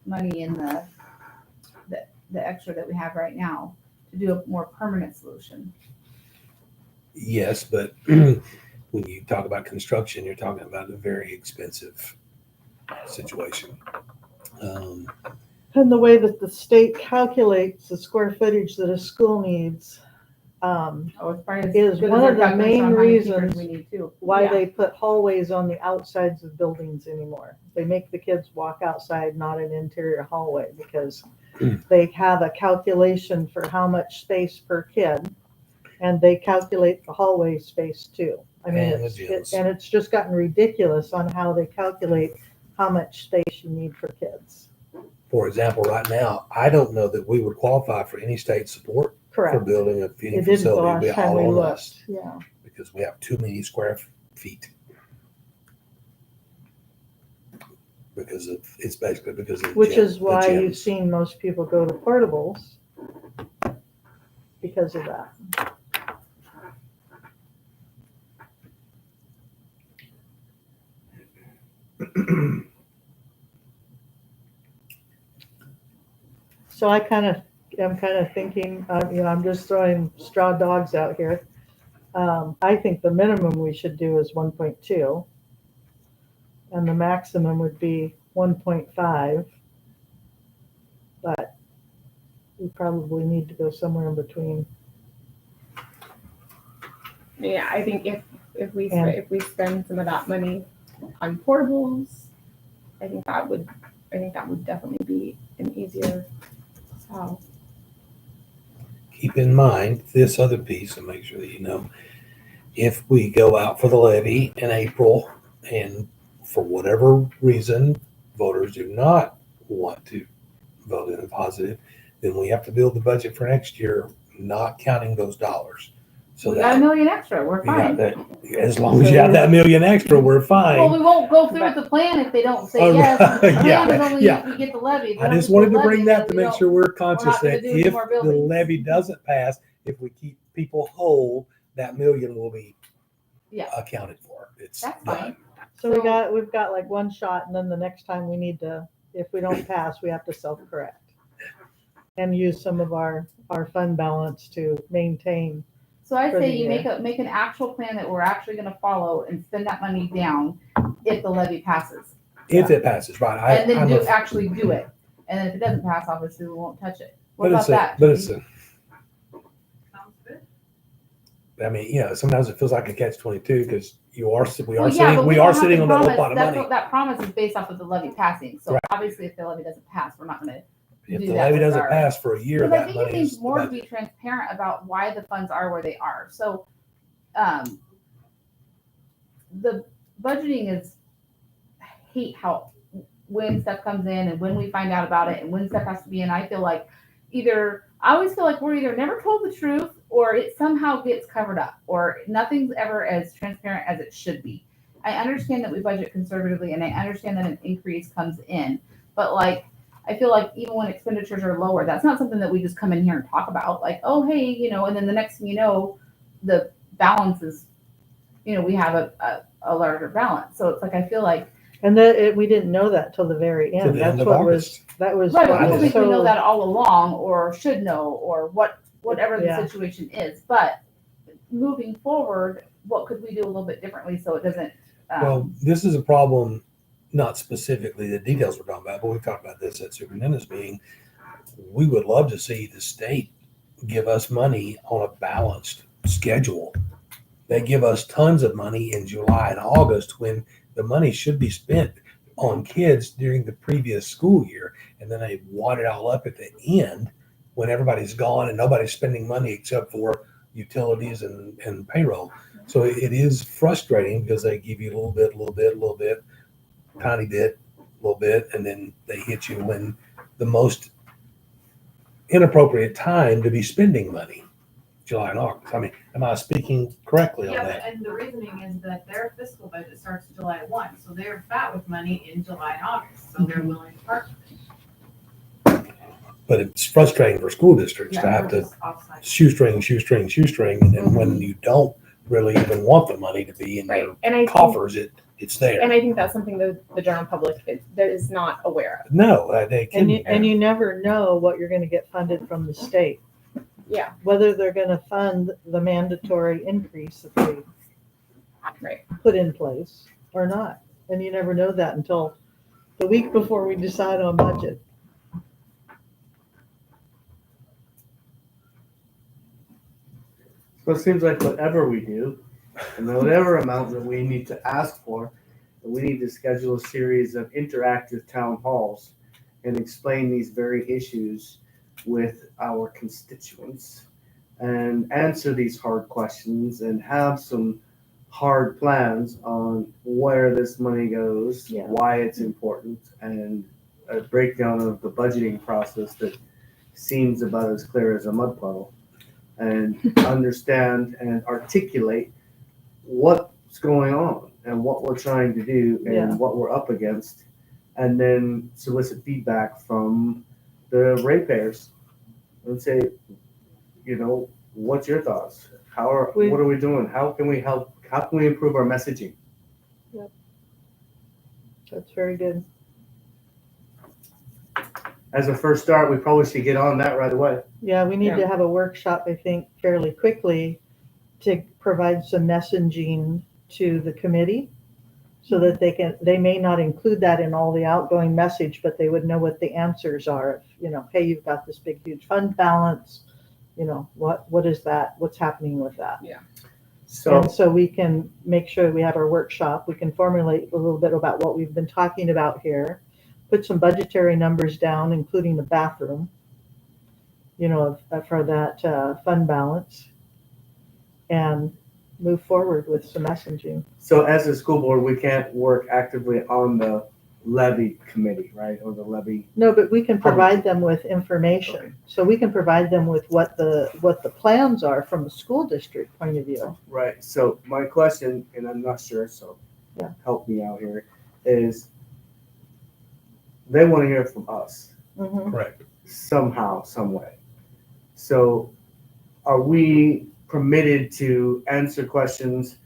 money in the extra that we have right now to do a more permanent solution? Yes, but when you talk about construction, you're talking about a very expensive situation. And the way that the state calculates the square footage that a school needs, Oh, it's probably as Is good as one our of the calculation main on how many teachers reasons we need too. why Yeah. they put hallways on the outsides of buildings anymore. They make the kids walk outside, not an interior hallway, because they have a calculation for how much space per kid, and they calculate the hallway space too. I mean, And the gyms. and it's just gotten ridiculous on how they calculate how much space you need for kids. For example, right now, I don't know that we would qualify for any state support for Correct. building a feeding It didn't the facility. It'd be last time all we on looked. us Yeah. because we have too many square feet. Because of it's basically because of the Which gym- is the why you've gyms. seen most people go to portables because of that. So I'm kind of thinking, I'm just throwing straw dogs out here. I think the minimum we should do is 1.2, and the maximum would be 1.5. But we probably need to go somewhere in between. Yeah, I think if we And- if we spend some of that money on portables, I think that would definitely be an easier sell. Keep in mind this other piece and make sure that you know, if we go out for the levy in April and for whatever reason, voters do not want to vote in the positive, then we have to build the budget for next year, not counting those dollars. So We got $1 million extra, we're we got fine. that, as long as you have that million extra, we're Well, fine. we won't go through with the plan if they don't say Oh, yes. right. The plan Yeah, is only yeah. if we get the levy. If we I don't just get wanted the to bring levy, that then to we make don't- sure we're conscious not gonna that do any if more the buildings. levy doesn't pass, if we keep people whole, that million will be Yeah. accounted for. It's That's done. fine. So we've got like one shot, and then the next time we need to, if we don't pass, we have to self-correct and use some of our fund balance to maintain. So I For say the you year. make an actual plan that we're actually gonna follow and spend that money down if the levy passes. If it passes, right? And then I'm a- actually do it. And if it doesn't pass, obviously we won't touch it. What but about it's a, that? but it's a, Sounds good. I mean, you know, sometimes it feels like a catch-22 because we Well, are yeah, sitting, but we don't are have sitting to on that little promise- pot of that's money. what- That promise is based off of the levy passing. So Right. obviously if the levy doesn't pass, we're not gonna. If do the that levy with doesn't our- pass for a year, Because I that think it money needs is the more to budget. be transparent about why the funds are where they are. So, the budgeting is, I hate how when stuff comes in and when we find out about it and when stuff has to be in. I feel like I always feel like we're either never told the truth or it somehow gets covered up or nothing's ever as transparent as it should be. I understand that we budget conservatively and I understand that an increase comes in, but like, I feel like even when expenditures are lower, that's not something that we just come in here and talk about. Like, oh, hey, and then the next thing you know, the balance is, we have a larger balance. So it's like, I feel like, And that we didn't know that till the very To end. the That's end of what August. that was. right, what but I don't was think we know so- that all along or should know or whatever the Yeah. situation is. But moving forward, what could we do a little bit differently so it doesn't? Well, this is a problem, not specifically the details we're talking about, but we've talked about this at superintendent's meeting. We would love to see the state give us money on a balanced schedule. They give us tons of money in July and August when the money should be spent on kids during the previous school year. And then they wad it all up at the end when everybody's gone and nobody's spending money except for utilities and payroll. So it is frustrating because they give you a little bit, tiny bit, little bit, and then they hit you when the most inappropriate time to be spending money, July and August. I mean, am I speaking correctly on Yeah, that? and the reasoning is that their fiscal budget starts July 1, so they're fat with money in July and August, so they're willing to part. But it's frustrating for school districts to have to shoestring, and then when you don't really even want the money to be in Right. your And I think, coffers, it's there. and I think that's something that the general public that is not aware of. No, they And can. you never know what you're going to get funded from the state. Yeah. Whether they're going to fund the mandatory increase that they Right. put in place or not. And you never know that until the week before we decide on budget. So it seems like whatever we do, and whatever amount that we need to ask for, we need to schedule a series of interactive town halls and explain these very issues with our constituents and answer these hard questions and have some hard plans on where this money goes, Yeah. why it's important, and a breakdown of the budgeting process that seems about as clear as a mud puddle. And understand and articulate what's going on and what we're trying to do and Yeah. what we're up against, and then solicit feedback from the ratepayers and say, what's your thoughts? What are we doing? How can we help? How can we improve our messaging? That's very good. As a first start, we probably should get on that right away. Yeah, we need Yeah. to have a workshop, I think, fairly quickly to provide some messaging to the committee so that they may not include that in all the outgoing message, but they would know what the answers are. If, you know, hey, you've got this big, huge fund balance, you know, what is that? What's happening with that? So, And so we can make sure we have our workshop. We can formulate a little bit about what we've been talking about here, put some budgetary numbers down, including the bathroom, you know, for that fund balance, and move forward with some messaging. so as a school board, we can't work actively on the levy committee, right? Or the levy. No, but we can provide them with information. Okay. So we can provide them with what the plans are from a school district point of view. Right. So my question, and I'm not sure, so Yeah. help me out here, is they want to hear from us Mhm. Correct. somehow, some way. So are we permitted to answer questions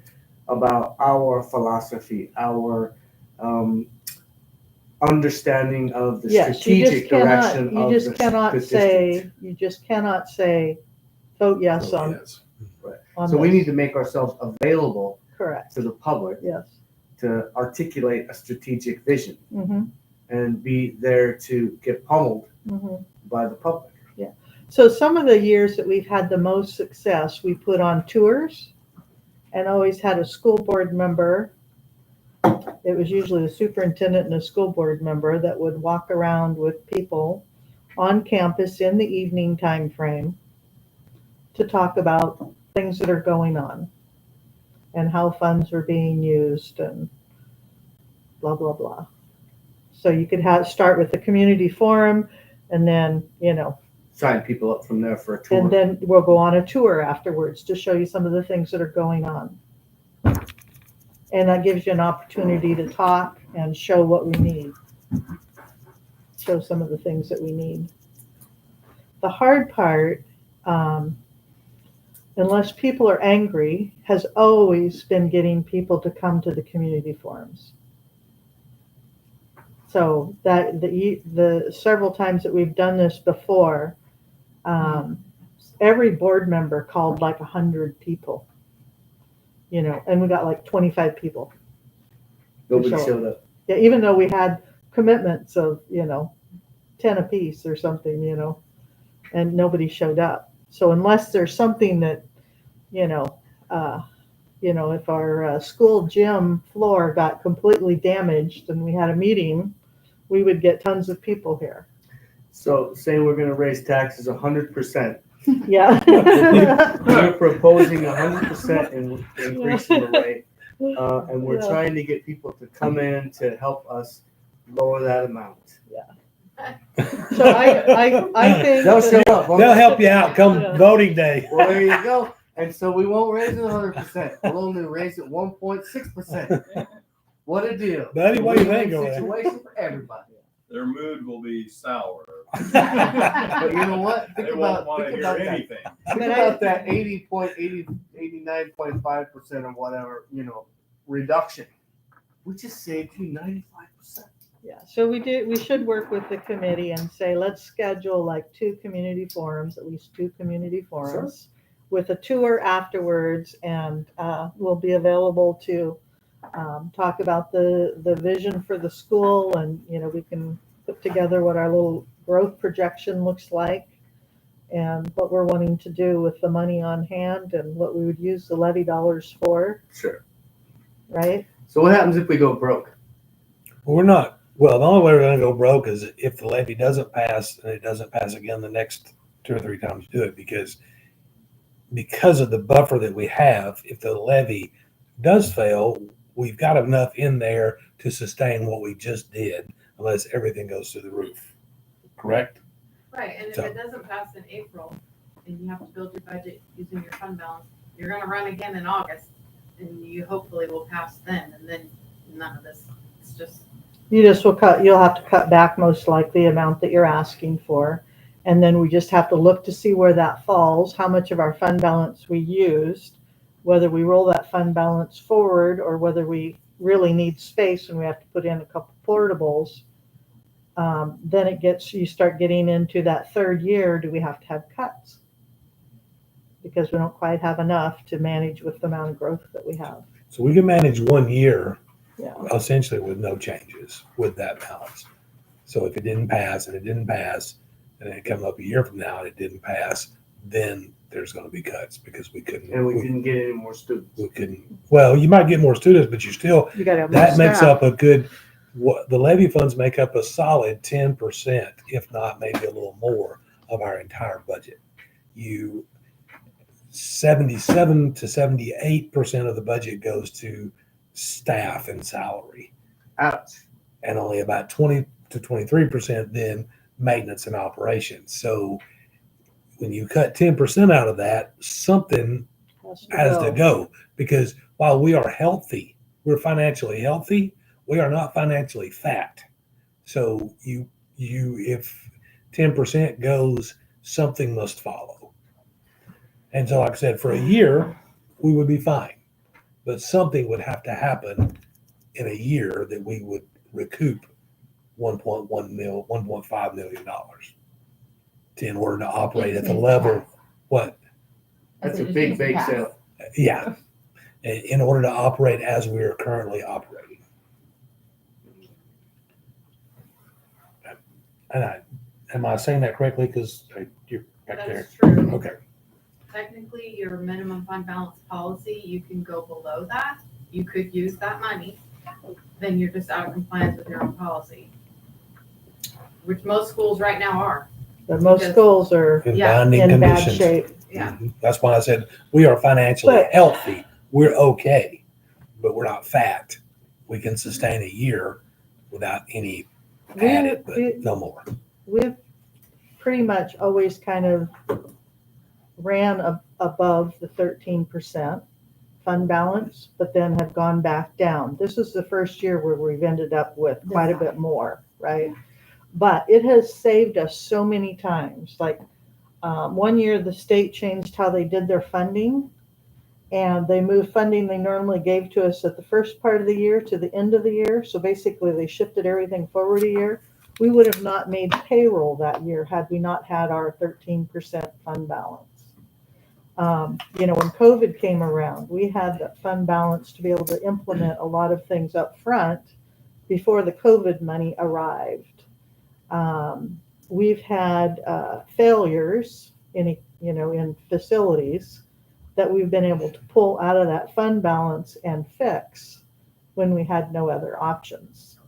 about our philosophy, our understanding of the Yes, you strategic just cannot, direction you of just the cannot the say, district? you just cannot say, vote yes Oh, on, yes. on So we this. need to make ourselves available Correct, to the public yes. to articulate a strategic vision Mm-hmm, and be there to get pummeled mm-hmm. by the public. So some of the years that we've had the most success, we put on tours and always had a school board member. It was usually the superintendent and a school board member that would walk around with people on campus in the evening time frame to talk about things that are going on and how funds are being used and blah, blah, blah. So you could start with the community forum and then, you know, Sign people up from there for a tour. and then we'll go on a tour afterwards to show you some of the things that are going on. And that gives you an opportunity to talk and show what we need. Show some of the things that we need. The hard part, unless people are angry, has always been getting people to come to the community forums. So that the several times that we've done this before, every board member called like 100 people, you know, and we got like 25 people. Nobody show showed up. Yeah, even though we had commitments of, you know, 10 apiece or something, you know, and nobody showed up. So unless there's something that, you know, if our school gym floor got completely damaged and we had a meeting, we would get tons of people here. So say we're gonna raise taxes 100%. Yeah. We're proposing 100% increase in the rate. And we're Yeah. trying to get people to come in to help us lower that amount. So I think They'll show that- up. won't They'll they? help you out come Yeah. voting day. Well, there you go. And so we won't raise it 100%. We'll only raise it 1.6%. What a deal. Buddy, what do you think Win-win over there? situation for everybody. Their mood will be sour. But you know what? They won't want to hear that. anything. Think about that 89.5% or whatever, you know, reduction. We just saved you 95%. Yeah, so we should work with the committee and say, let's schedule like 2 community forums, at least 2 community forums with a tour afterwards, and we'll be available to talk about the vision for the school, and, you know, we can put together what our little growth projection looks like and what we're wanting to do with the money on hand and what we would use the levy dollars for, Sure. right? So what happens if we go broke? We're not, well, the only way we're gonna go broke is if the levy doesn't pass and it doesn't pass again the next 2 or 3 times you do it, because of the buffer that we have, if the levy does fail, we've got enough in there to sustain what we just did, unless everything goes through the roof. Correct? Right, and if So- it doesn't pass in April, and you have to build your budget using your fund balance, you're gonna run again in August, and you hopefully will pass then, and then none of this, it's just. You'll have to cut back most likely the amount that you're asking for. And then we just have to look to see where that falls, how much of our fund balance we used, whether we roll that fund balance forward or whether we really need space and we have to put in a couple portables. Then you start getting into that 3rd year, do we have to have cuts? Because we don't quite have enough to manage with the amount of growth that we have. So we can manage 1 year Yeah. essentially with no changes with that balance. So if it didn't pass and it didn't pass, and it come up a year from now and it didn't pass, then there's going to be cuts because we couldn't. And we didn't get any more students. We couldn't. Well, you might get more students, but you still You gotta have more that makes staff. up a good. What the levy funds make up a solid 10%, if not maybe a little more, of our entire budget. 77 to 78% of the budget goes to staff and salary, Ouch. and only about 20 to 23% then maintenance and operations. So when you cut 10% out of that, something has to go, because while we are healthy, we're financially healthy, we are not financially fat. So if 10% goes, something must follow. And so, like I said, for a year, we would be fine, but something would have to happen in a year that we would recoup $1.5 million in order to operate at the level. What? That's a big bake sale. Yeah, in order to operate as we are currently operating. And am I saying that correctly? Because you're back there. That's true. Okay. Technically, your minimum fund balance policy, you can go below that. You could use that money. Then you're just out of compliance with your own policy. Which most schools right now are. But most Because- schools are In Yeah, binding in bad conditions. shape. Yeah. Mhm. That's why I said we are financially But- healthy. We're okay, but we're not fat. We can sustain a year without any added, but no more. We've pretty much always kind of ran above the 13% fund balance, but then have gone back down. This is the first year where we've ended up with quite a bit more, right? But it has saved us so many times. Like one year, the state changed how they did their funding, and they moved funding they normally gave to us at the first part of the year to the end of the year. So basically, they shifted everything forward a year. We would have not made payroll that year had we not had our 13% fund balance. When COVID came around, we had that fund balance to be able to implement a lot of things up front before the COVID money arrived. We've had failures in facilities that we've been able to pull out of that fund balance and fix when we had no other options.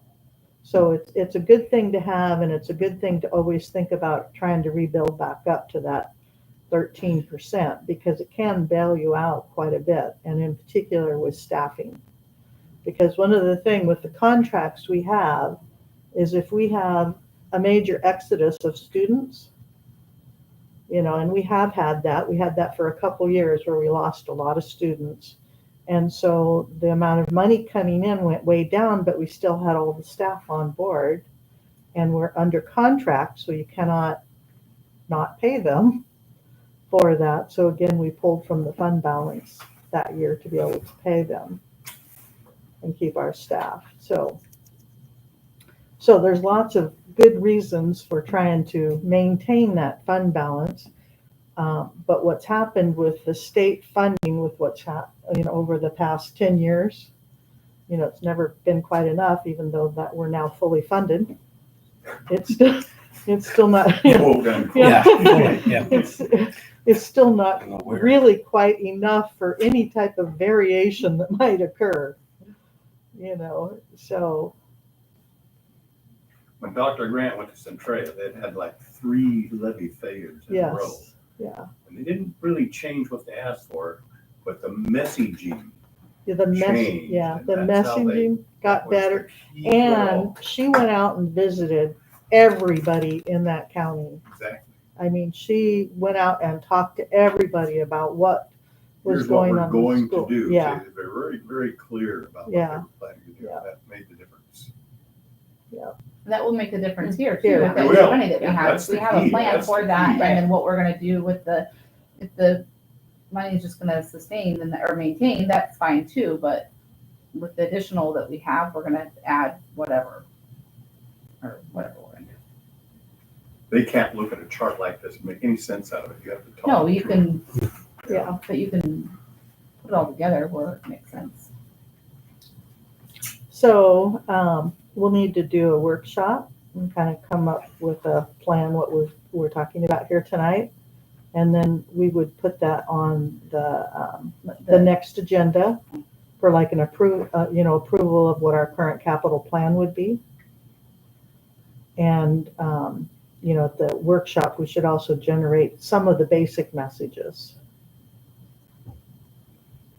So it's a good thing to have, and it's a good thing to always think about trying to rebuild back up to that 13%, because it can bail you out quite a bit, and in particular with staffing. Because one of the things with the contracts we have is if we have a major exodus of students, and we have had that. We had that for a couple years where we lost a lot of students. And so the amount of money coming in went way down, but we still had all the staff on board, and we're under contract, so you cannot not pay them for that. So again, we pulled from the fund balance that year to be able to pay them and keep our staff. So there's lots of good reasons for trying to maintain that fund balance. But what's happened with the state funding, with what's happened, over the past 10 years, it's never been quite enough, even though that we're now fully funded. It's still not. Yeah. It's still not really quite enough for any type of variation that might occur. So. When Dr. Grant went to Centralia, they'd had like 3 levy failures in a row. Yes, yeah. And they didn't really change what they asked for, but the messaging Yeah, the changed. and that's how they- messaging got was the better. key goal. And she went out and visited everybody in that county. Exactly. I mean, she went out and talked to everybody about what was Here's what going we're on in going school. to do. Yeah, So they're very, very clear about what Yeah. they were planning to do. Yeah. That made the difference. That will make a difference here too, Here. with the It will. money that we Yeah, have. that's We the have a key. plan That's for the that, key. and then what we're gonna do with if the money is just gonna sustain or maintain, that's fine too, but with the additional that we have, we're gonna add whatever. Or whatever we're gonna do. They can't look at a chart like this and make any sense out of it. You have to talk. No, you to them. can, yeah. but you can put it all together where it makes sense. So we'll need to do a workshop and kind of come up with a plan, what we're talking about here tonight. And then we would put that on the next agenda for like an approval of what our current capital plan would be. And, at the workshop, we should also generate some of the basic messages.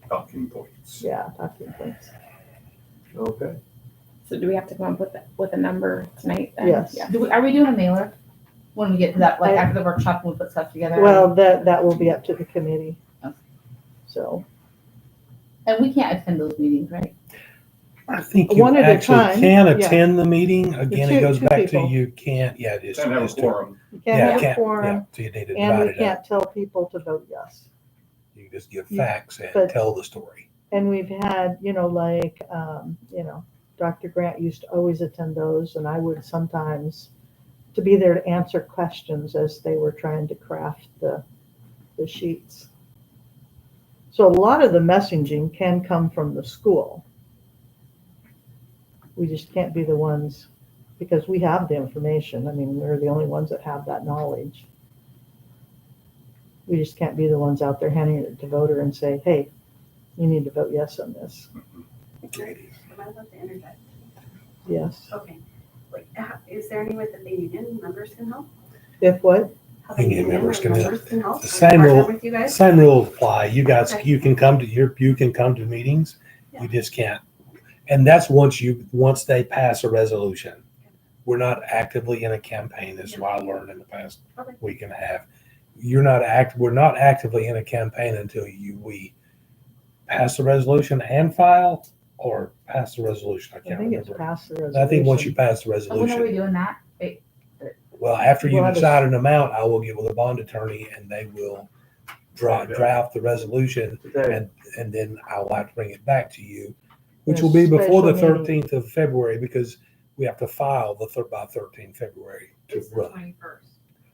Talking points. Yeah, talking points. Okay. So do we have to come up with a number tonight then? Yes. Yeah. Are we doing a mailer when we get to that, like I- after the workshop, we'll put stuff together? Well, that will be up to the committee. Okay. So, And we can't attend those meetings, right? I think you One at a actually time, can yeah. attend the meeting. Again, Two- it goes two back people. to you can't, yeah, it is. Can't have a it's two. quorum. you Yeah, can't have a yeah, quorum, so you need to and divide we it up. can't tell people to vote yes. You just give Yeah, facts and but- tell the story. And we've had, Dr. Grant used to always attend those, and I would sometimes to be there to answer questions as they were trying to craft the sheets. So a lot of the messaging can come from the school. We just can't be the ones, because we have the information. I mean, we're the only ones that have that knowledge. We just can't be the ones out there handing it to voter and say, hey, you need to vote yes on this. Am I allowed to interject? Yes. Okay. Is there any way that the union members can help? If what? How the Union union members can help. help? The and same partner rule- with you guys? Same rules apply. You guys, Okay. you can come to meetings. Yeah. You just can't. And that's once they pass a resolution. We're not actively in a campaign. This is what I learned in the past Okay. week and a half. We're not actively in a campaign until we pass the resolution and file, or pass the resolution. I I can't think it's remember. past the resolution. I think once you pass the So when are resolution, we doing that? Wait, well, after you We'll have a- decide an amount, I will get with a bond attorney and they will draft the resolution, Today. and then I will have to bring it back to you, which will be before the Special meeting. 13th of February, because we have to file by 13 February to It's the run. 21st.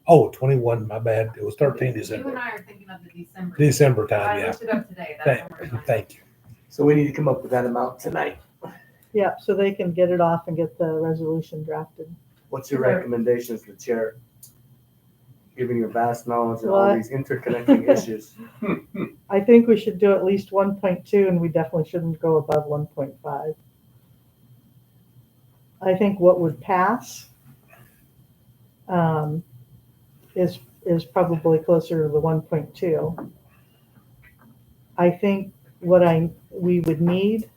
Oh, 21, my bad. It was 13 You and December. I are thinking of the December. December time, I yeah. looked it up today. That's when we're doing it. Thank you. So we need to come up with that amount tonight. Yeah, so they can get it off and get the resolution drafted. What's your Right. recommendation as the chair? Given your vast knowledge of all What? these interconnecting issues. I think we should do at least 1.2, and we definitely shouldn't go above 1.5. I think what would pass is probably closer to the 1.2. I think what we would need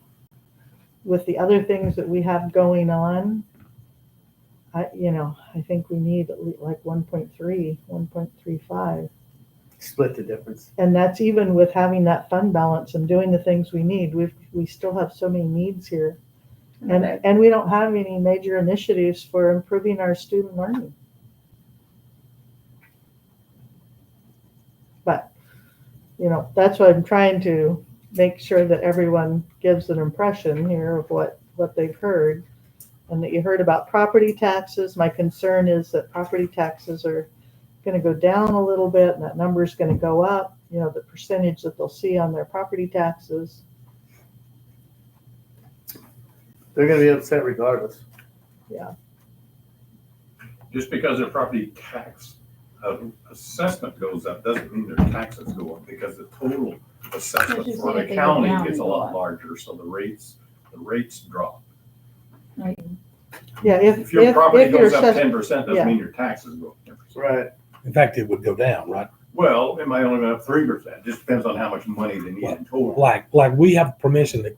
with the other things that we have going on, I think we need at least like 1.3, 1.35. Split the difference. And that's even with having that fund balance and doing the things we need. We still have so many needs here. And we don't have any major initiatives for improving our student learning. But, that's why I'm trying to make sure that everyone gives an impression here of what they've heard. And that you heard about property taxes. My concern is that property taxes are going to go down a little bit, and that number is going to go up, the percentage that they'll see on their property taxes. They're gonna be upset regardless. Just because their property tax assessment goes up, doesn't mean their taxes go up, because the total assessment Just for say if the they go county down, gets a they go lot up. larger, so the rates drop. Yeah, If your property if your goes up assessment- 10%, yeah. doesn't mean your taxes go up 10%. Right. In fact, it would go down, right? Well, it might only go up 3%, just depends on how much money they need in total. Like we have permission to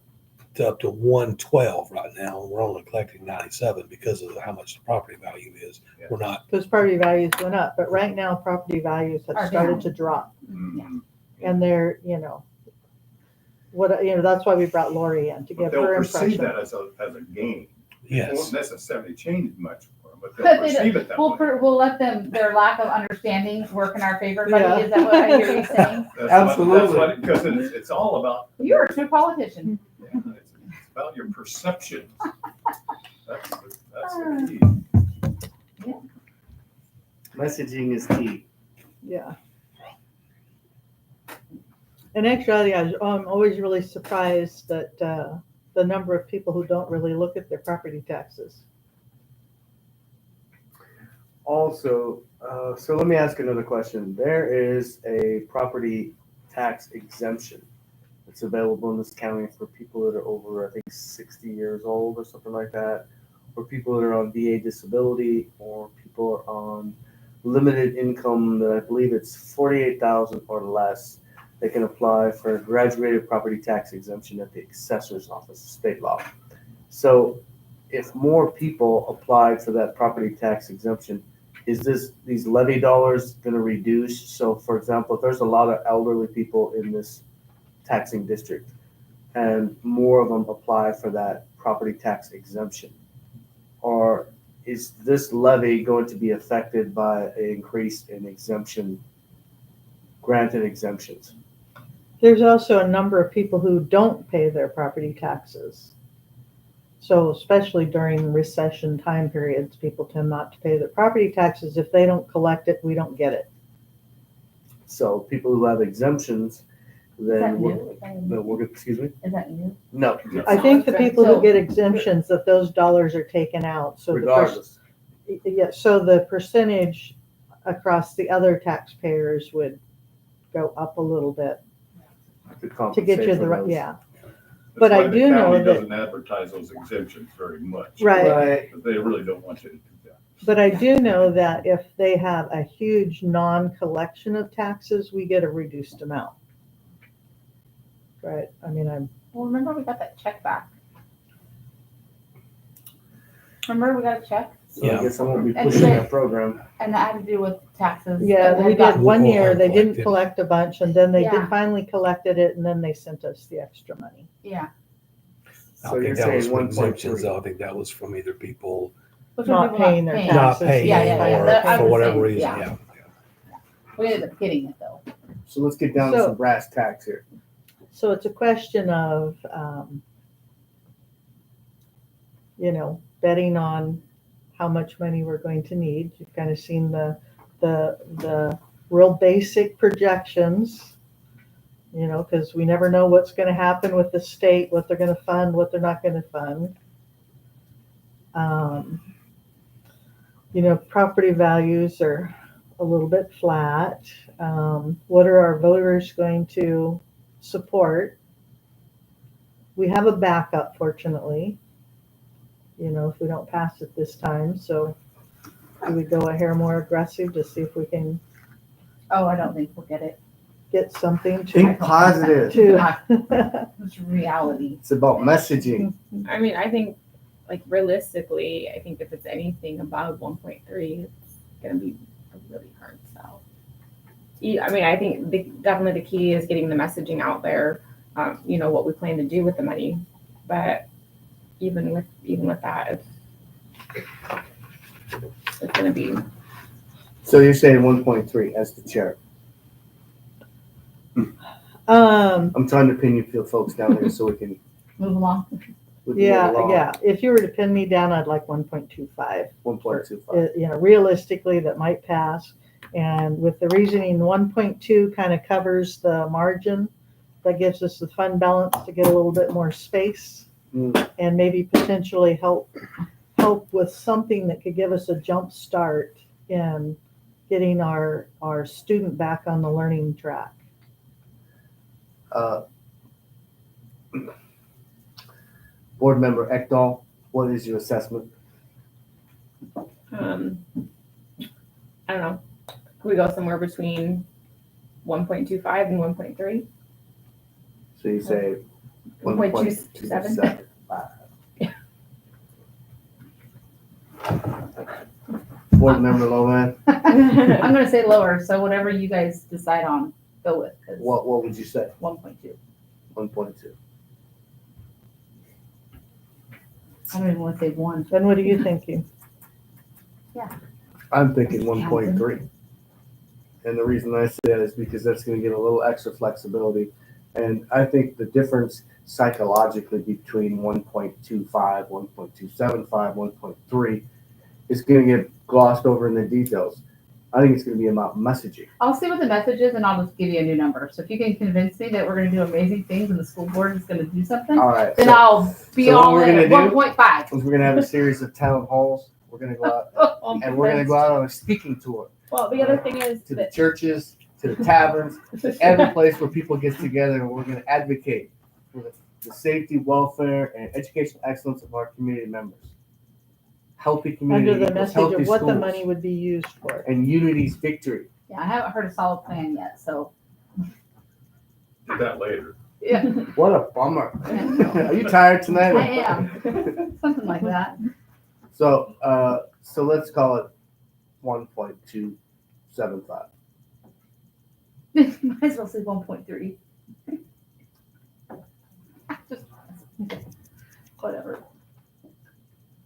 up to 112 right now, and we're only collecting 97 because of how much the property value is. Yeah. We're not. Because property values went up, but right now property values have Are started down. to drop, Mhm. and they're, that's why we brought Lori in to But give they'll her perceive impression. that as a gain. It Yes. won't necessarily change much for them, but But they'll they perceive it that way. we'll let their lack of understanding work in our favor, buddy. Yeah. Is that what I hear you saying? Absolutely. Because it's all about, You're a true politician. yeah, it's about your perceptions. That's the key. Messaging is key. Yeah. And actually, I'm always really surprised that the number of people who don't really look at their property taxes. Also, so let me ask another question. There is a property tax exemption that's available in this county for people that are over, I think, 60 years old or something like that, or people that are on VA disability, or people are on limited income that I believe it's 48,000 or less. They can apply for a graduated property tax exemption at the assessor's office, state law. So if more people applied for that property tax exemption, is these levy dollars going to reduce? So for example, if there's a lot of elderly people in this taxing district and more of them apply for that property tax exemption, or is this levy going to be affected by an increase in granted exemptions? There's also a number of people who don't pay their property taxes. So especially during recession time periods, people tend not to pay their property taxes. If they don't collect it, we don't get it. So people who have exemptions, Is that then new? excuse me? Is that new? No, I think the people who So- get exemptions, that those dollars are taken out. So regardless. so the percentage across the other taxpayers would go up a little bit to get you the right, yeah. But That's I why the do know county that- doesn't advertise those exemptions very much. Right. Because they really don't want you to do that. But I do know that if they have a huge non-collection of taxes, we get a reduced amount. Right, I mean, Well, remember we got that check back. Remember we got a check So I Yeah. guess I won't be And pushing then- that program. and that had to do with taxes. yeah, that we had gotten- did one We'll year, they didn't collect it. collect a bunch, and then they did Yeah. finally collected it, and then they sent us the extra money. Yeah. I So you're think that was saying from 1.3. exemptions, though. I think that was from either people Which one Not people paying their paying. taxes. not paying Yeah, yeah, yeah. or That- I for was whatever saying, reason, yeah. yeah. We ended up getting it though. So let's get down to So- some brass tacks here. So it's a question of, betting on how much money we're going to need. You've kind of seen the real basic projections, because we never know what's going to happen with the state, what they're going to fund, what they're not going to fund. Property values are a little bit flat. What are our voters going to support? We have a backup, fortunately, if we don't pass it this time. So do we go a hair more aggressive to see if we can Oh, I don't think we'll get it. get something Think positive. to It's reality. It's about messaging. I mean, I think, like, realistically, I think if it's anything above 1.3, it's going to be a really hard sell. I mean, I think definitely the key is getting the messaging out there, what we plan to do with the money. But even with that, it's going to be. So you're saying 1.3 as the chair. I'm trying to pin you folks down here so we can Move along. move yeah, along. yeah. If you were to pin me down, I'd like 1.25. 1.25. Realistically, that might pass. And with the reasoning, 1.2 kind of covers the margin. That gives us the fund balance to get a little bit more space and maybe potentially help with something that could give us a jump start in getting our student back on the learning track. Board member Ekdahl, what is your assessment? I don't know. Could we go somewhere between 1.25 and 1.3? So you say 1.27? Board member Lohan, I'm gonna say lower, so whatever you guys decide on, go with, because what would you say? 1.2. 1.2. I don't even want to say 1. And what are you thinking? I'm thinking 1.3. And the reason I say that is because that's going to give a little extra flexibility. And I think the difference psychologically between 1.25, 1.275, 1.3 is going to get glossed over in the details. I think it's gonna be about messaging. I'll see what the message is and I'll just give you a new number. So if you can convince me that we're gonna do amazing things and the school board is gonna do something, All right. then So I'll be so what all we're in at gonna do 1.5. we're gonna have a series of town halls. We're gonna go out and we're gonna go out on a speaking tour Well, the other thing is to the that churches, to the taverns, to every place where people get together, and we're gonna advocate for the safety, welfare, and educational excellence of our community members. Healthy community, Under the message healthy of what the schools, money would be used for. and unity's victory. Yeah, I haven't heard a solid plan yet, so. Do that later. Yeah, What a bummer. Are you tired tonight? I am. Something like that. So, so let's call it 1.275. Might as well say 1.3. Just, whatever.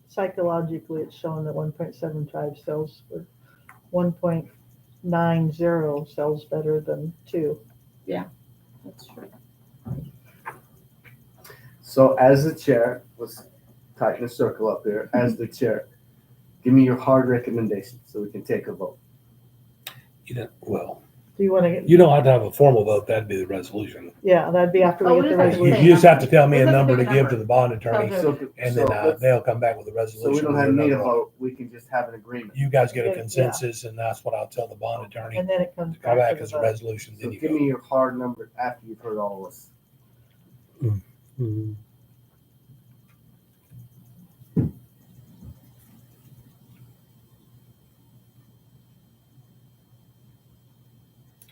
Psychologically, it's shown that 1.75 sells for 1.90 sells better than 2. That's true. So as the chair, let's tighten the circle up here. As the chair, give me your hard recommendation so we can take a vote. You know, well, Do you want to get, you don't have to have a formal vote. That'd be the resolution. yeah, that'd be after Oh, we get the what is that? You resolution. just have to tell me a What's the number to big give to number? the bond attorney, Okay. So, and then they'll come back with a resolution. so we don't have with need a another one. vote. We can just have an agreement. You guys get a Yeah. consensus, and that's what I'll tell the bond attorney. And then it comes Come back back to as the a vote. resolution, So then you give go. me your hard number after you've heard all of us. Mhm.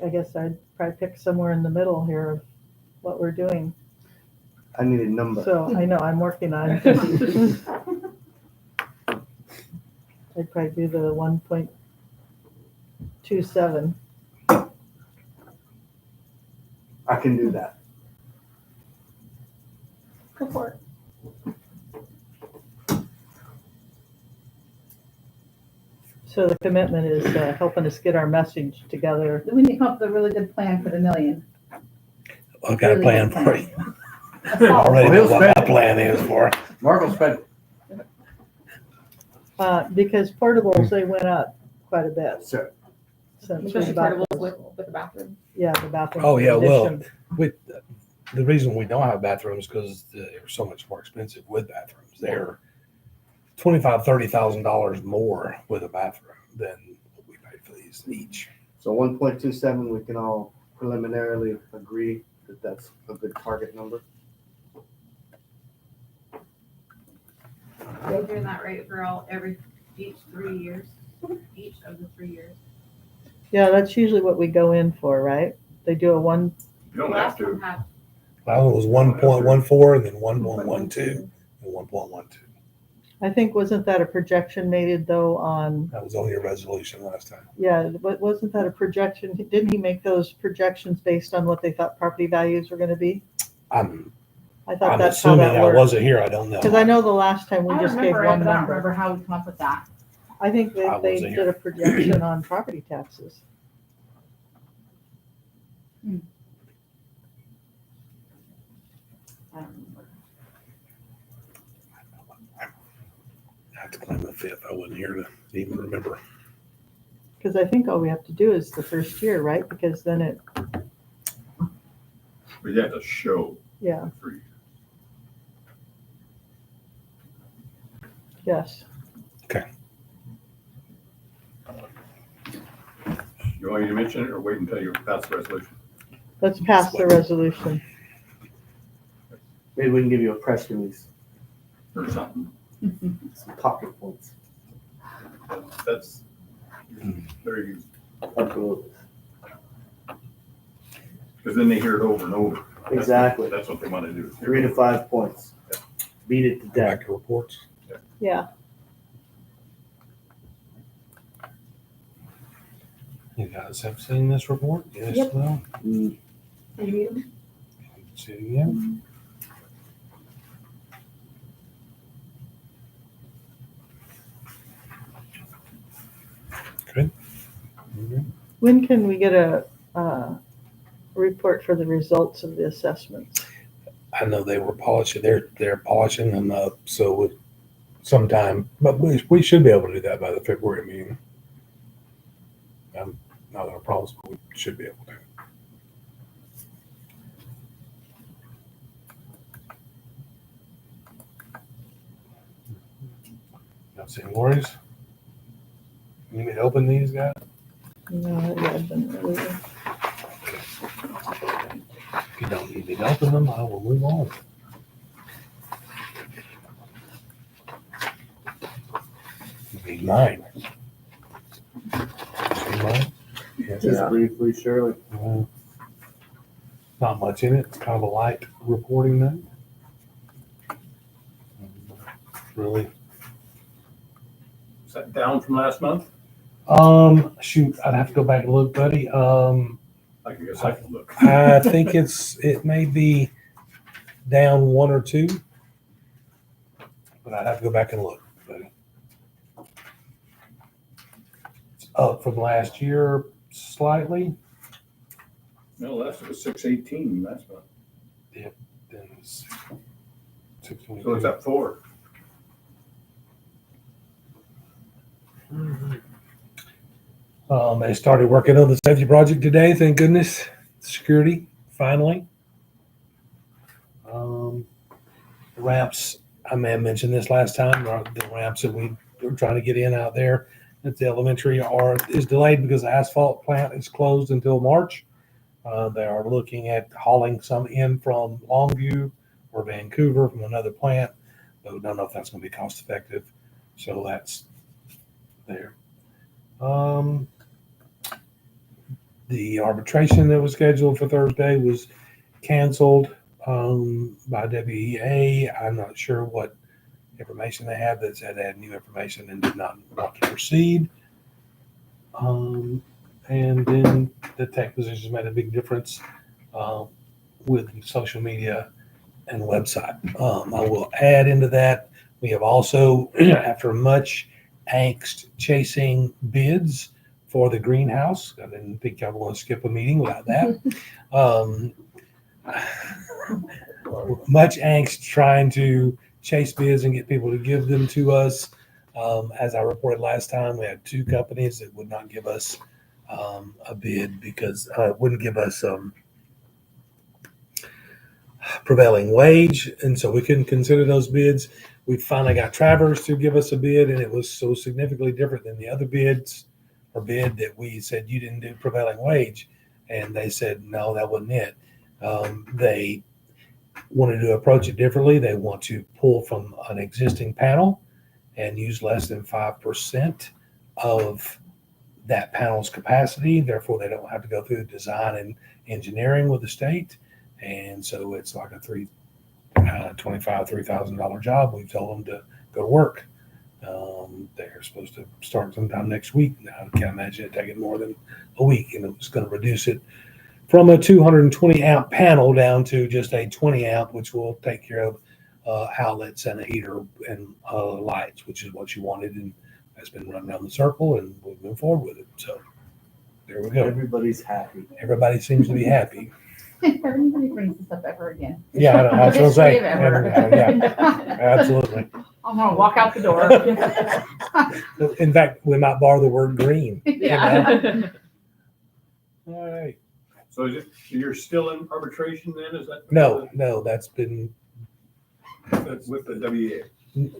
I guess I'd probably pick somewhere in the middle here of what we're doing. I need a number. So I know, I'm working on. I'd probably do the 1.27. I can do that. Go for it. So the commitment is helping us get our message together. We need to come up with a really good plan for the million. I've got a Really plan good for you. A I solid already Well, know he'll what spend my it. plan is for. Mark will spend it. Because portables, they went up quite a bit Sure. since we especially bought portables those. with the bathroom. Yeah, the bathroom. Oh, yeah, well, addition. The reason we don't have bathrooms is because they're so much more expensive with bathrooms. They're $25,000-$30,000 more with a bathroom than what we pay for these each. So 1.27, we can all preliminarily agree that that's a good target number. We're doing that rate for each 3 years, each of the 3 years. Yeah, that's usually what we go in for, right? They do a one, You don't have Last one to. had, Well, it was 1.14 and then 1.12 and 1.12. I think, wasn't that a projection made though on, That was on your resolution last time. yeah, wasn't that a projection? Didn't he make those projections based on what they thought property values were gonna be? I'm I thought I'm that's how assuming that I worked. wasn't here. I don't know. Because I know the last time we I just gave remember it, one but I don't number. remember how we come up with that. I think I they wasn't did a projection on property taxes. I don't remember. I have to claim the fifth. I wasn't here to even remember. Because I think all we have to do is the first year, right? Because then it, But you have to show yeah, 3 years. yes. You want me to mention it or wait until you pass the resolution? Let's pass the resolution. Maybe we can give you a press release, Or something. some talking points. That's very useful. Absolutely. Because then they hear it over and over. Exactly. That's what they want to do. 3 to 5 points. Beat it to Go death. back to reports. Yeah. You guys have seen this report? Yes, Yep. no? Mm, See it again? Good. Mhm. When can we get a report for the results of the assessments? I know they were polishing, they're polishing them up, so sometime, but we should be able to do that by the February meeting. I'm not gonna promise, but we should be able to. Not seeing worries. You need me to open these, guys? No, it wasn't really. If you don't need me to open them, I will move on. You need mine. See mine? Yes. Just briefly, Shirley. Not much in it. It's kind of a light reporting note. Really. Is that down from last month? Shoot, I'd have to go back and look, buddy. I guess I can look. I think it may be down one or two, but I'd have to go back and look, buddy. It's up from last year slightly. No, that's 618 last month. Then it's So it's up 4. They started working on the safety project today, thank goodness. Security, finally. The ramps, I may have mentioned this last time, the ramps that we were trying to get in out there at the elementary is delayed because the asphalt plant is closed until March. They are looking at hauling some in from Longview or Vancouver from another plant, but we don't know if that's going to be cost effective. So that's there. The arbitration that was scheduled for Thursday was canceled by WEA. I'm not sure what information they had that said they had new information and did not want to proceed. And then the tech positions made a big difference with social media and website. I will add into that, we have also, after much angst chasing bids for the greenhouse, I didn't think y'all want to skip a meeting without that. Much angst trying to chase bids and get people to give them to us. As I reported last time, we had 2 companies that would not give us a bid because wouldn't give us prevailing wage, and so we couldn't consider those bids. We finally got Travers to give us a bid, and it was so significantly different than the other bids or bid that we said you didn't do prevailing wage, and they said no, that wasn't it. They wanted to approach it differently. They want to pull from an existing panel and use less than 5% of that panel's capacity. Therefore, they don't have to go through design and engineering with the state. And so it's like a $3,000 job. We've told them to go to work. They're supposed to start sometime next week. Now, I can't imagine it taking more than a week. And it was going to reduce it from a 220 amp panel down to just a 20 amp, which will take care of outlets and a heater and lights, which is what you wanted. And that's been run around the circle, and we'll move forward with it. So there we go. Everybody's happy. Everybody seems to be happy. Everybody brings this up ever again. Yeah, I know, that's what I'm saying. History of ever. Yeah, absolutely. I'm gonna walk out the door. In fact, we might borrow the word green. Yeah. All right. So you're still in arbitration then? Is that? No, that's been, With the WEA?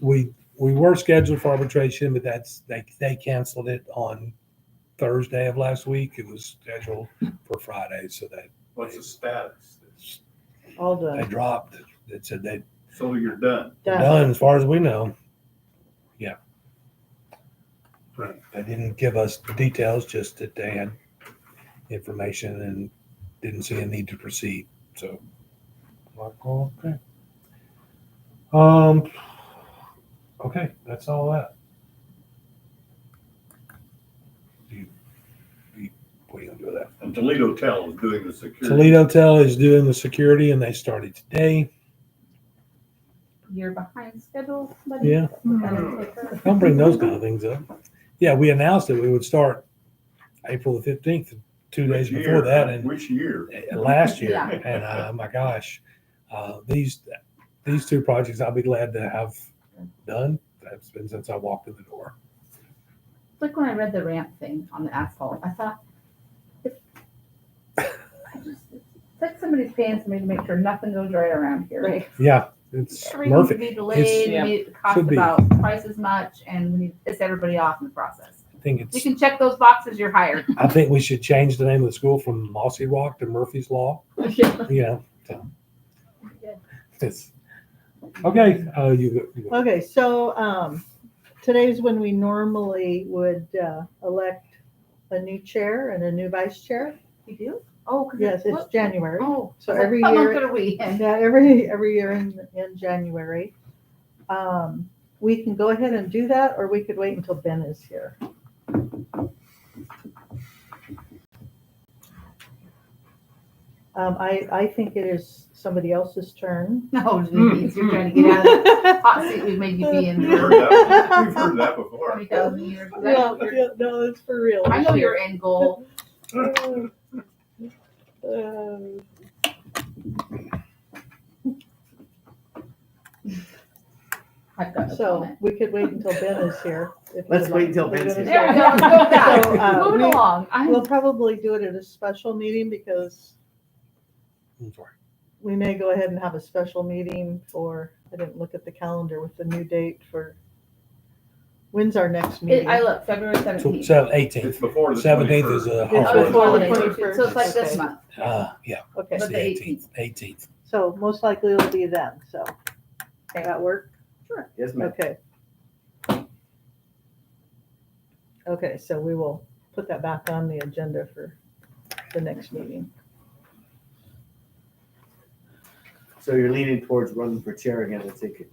we were scheduled for arbitration, but they canceled it on Thursday of last week. It was scheduled for Friday, so that What's the status? All they done. dropped. It said they're So you're done. done as far as we know. Yeah. Right. They didn't give us the details, just that they had information and didn't see a need to proceed. So, like, oh, okay. Okay, that's all that. What are you gonna do with that? And Toledo Tel is doing the security. Toledo Tel is doing the security, and they started today. You're behind schedule, buddy. Yeah. Don't bring those kind of things up. Yeah, we announced that we would start April the 15th, 2 days Which before year? that, and Which year? last year. Yeah. And my gosh, these 2 projects I'll be glad to have done. That's been since I walked in the door. It's like when I read the ramp thing on the asphalt, I thought, it's like somebody's paying somebody to make sure nothing goes right around here. Right. Yeah, it's Everything could Murphy. be delayed, Yeah. it costs Should be. about twice as much, and we need to piss everybody off in the process. I think You it's. can check those boxes, you're hired. I think we should change the name of the school from Mossy Rock to Murphy's Law. You know, so. It's okay. You go. Okay, so today's when we normally would elect a new chair and a new vice chair. You do? Oh, 'cause Yes, it's what? January. Oh, So I was like, every what month year- are we in? Yeah, every year in January. We can go ahead and do that, or we could wait until Ben is here. I think it is somebody else's turn. No, geez, you're trying to get out of the hot seat we made you be in We've for heard that, we've heard that before. 20,000 years. Yeah, yeah, no, it's for real. I know your end goal. I've got no So comment. we could wait until Ben is here. if Let's you'd wait like. until Ben's here. There we go, let's go with that. So, Moving along. We'll probably do it at a special meeting because I'm sorry. we may go ahead and have a special meeting I didn't look at the calendar with the new date for, when's our next meeting? I look, February 17th. 18th. It's before the 17th is 21st. a It's Oh, holiday. before the holiday. 21st. So it's like this Okay. month, Yeah, Okay, it's but the the 18th. 18th. so most likely it'll be then, so. That work? Yes, ma'am. Okay. Okay, so we will put that back on the agenda for the next meeting. So you're leaning towards running for chair again, I take it.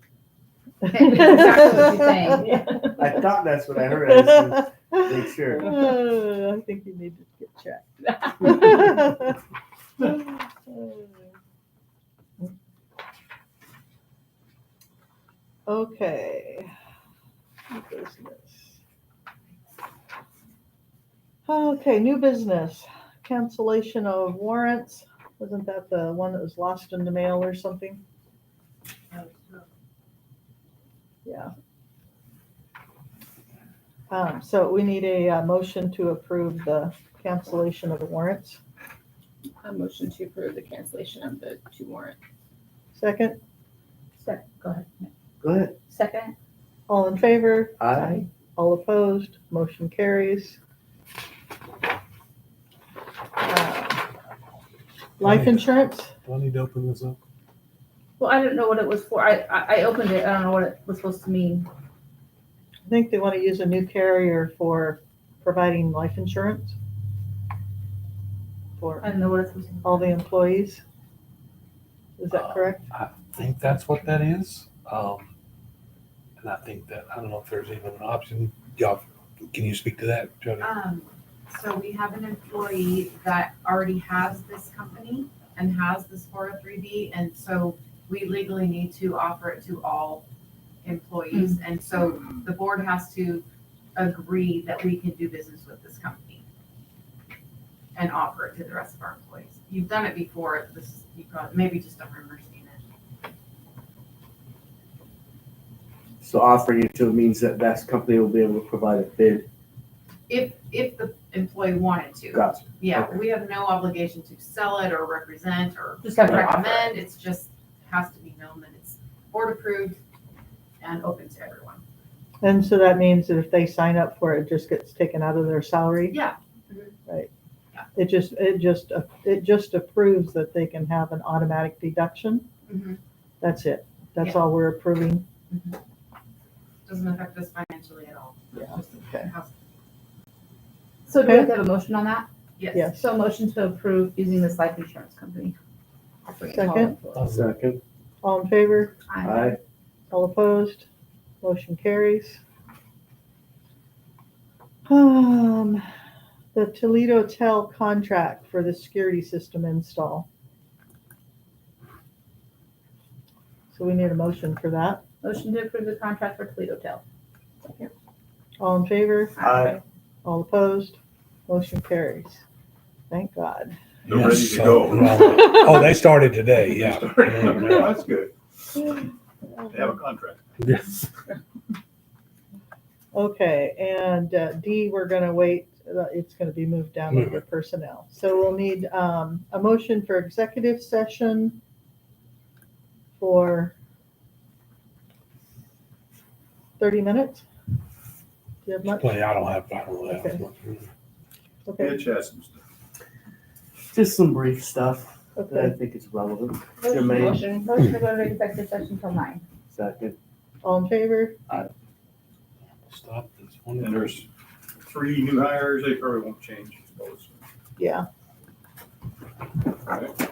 Exactly what you're saying. I thought that's what I heard. I just wanted to make sure. I think you need to get checked. Okay. New business. Okay, new business. Cancellation of warrants. Wasn't that the one that was lost in the mail or something? Yeah. So we need a motion to approve the cancellation of the warrants. A motion to approve the cancellation of the 2 warrants. Second, Go ahead. Go ahead. Second, all in favor? Aye. All opposed? Motion carries. Life insurance? Do I need to open this up? well, I didn't know what it was for. I opened it. I don't know what it was supposed to mean. I think they want to use a new carrier for providing life insurance for I don't know what it's supposed to mean. all the employees. Is that correct? I think that's what that is. And I think that, I don't know if there's even an option. Y'all, can you speak to that, Jody? So we have an employee that already has this company and has this 403B, and so we legally need to offer it to all employees. And so the board has to agree that we can do business with this company and offer it to the rest of our employees. You've done it before, you probably, maybe just don't remember seeing it. So offering it to means that that company will be able to provide a bid. If the employee wanted to. Gotcha. Yeah, Okay. we have no obligation to sell it or represent or Just have to offer recommend. It's just has to be known that it's board approved and open to everyone. And so that means that if they sign up for it, it just gets taken out of their salary? Yeah. Right. Yeah. It just approves that they can have an automatic deduction. Mhm. That's it. That's Yeah. all we're approving. Doesn't affect us financially at all. Yeah, Just okay. house- So do we have to have a motion on that? Yes. Yes. So motion to approve using this life insurance company. Second. Second. All in favor? Aye. All opposed? Motion carries. The Toledo Tel contract for the security system install. So we need a motion for that. Motion to approve the contract for Toledo Tel. All in favor? Aye. All opposed? Motion carries. Thank God. They're ready to So, go. Oh, they started today, yeah. That's good. They have a contract. Yes. Okay, and D, we're gonna wait, it's gonna be moved down Move under personnel. So we'll need a motion for executive session for 30 minutes? Do you have much? Play, I don't have. Okay. Yeah, Okay, chess and stuff. Just some brief stuff that I okay. think is relevant. Motion Jermaine, motion to go to executive session till 9. second. All in favor? Stop this one. And there's 3 new hires, they probably won't change, I suppose. Yeah. Right?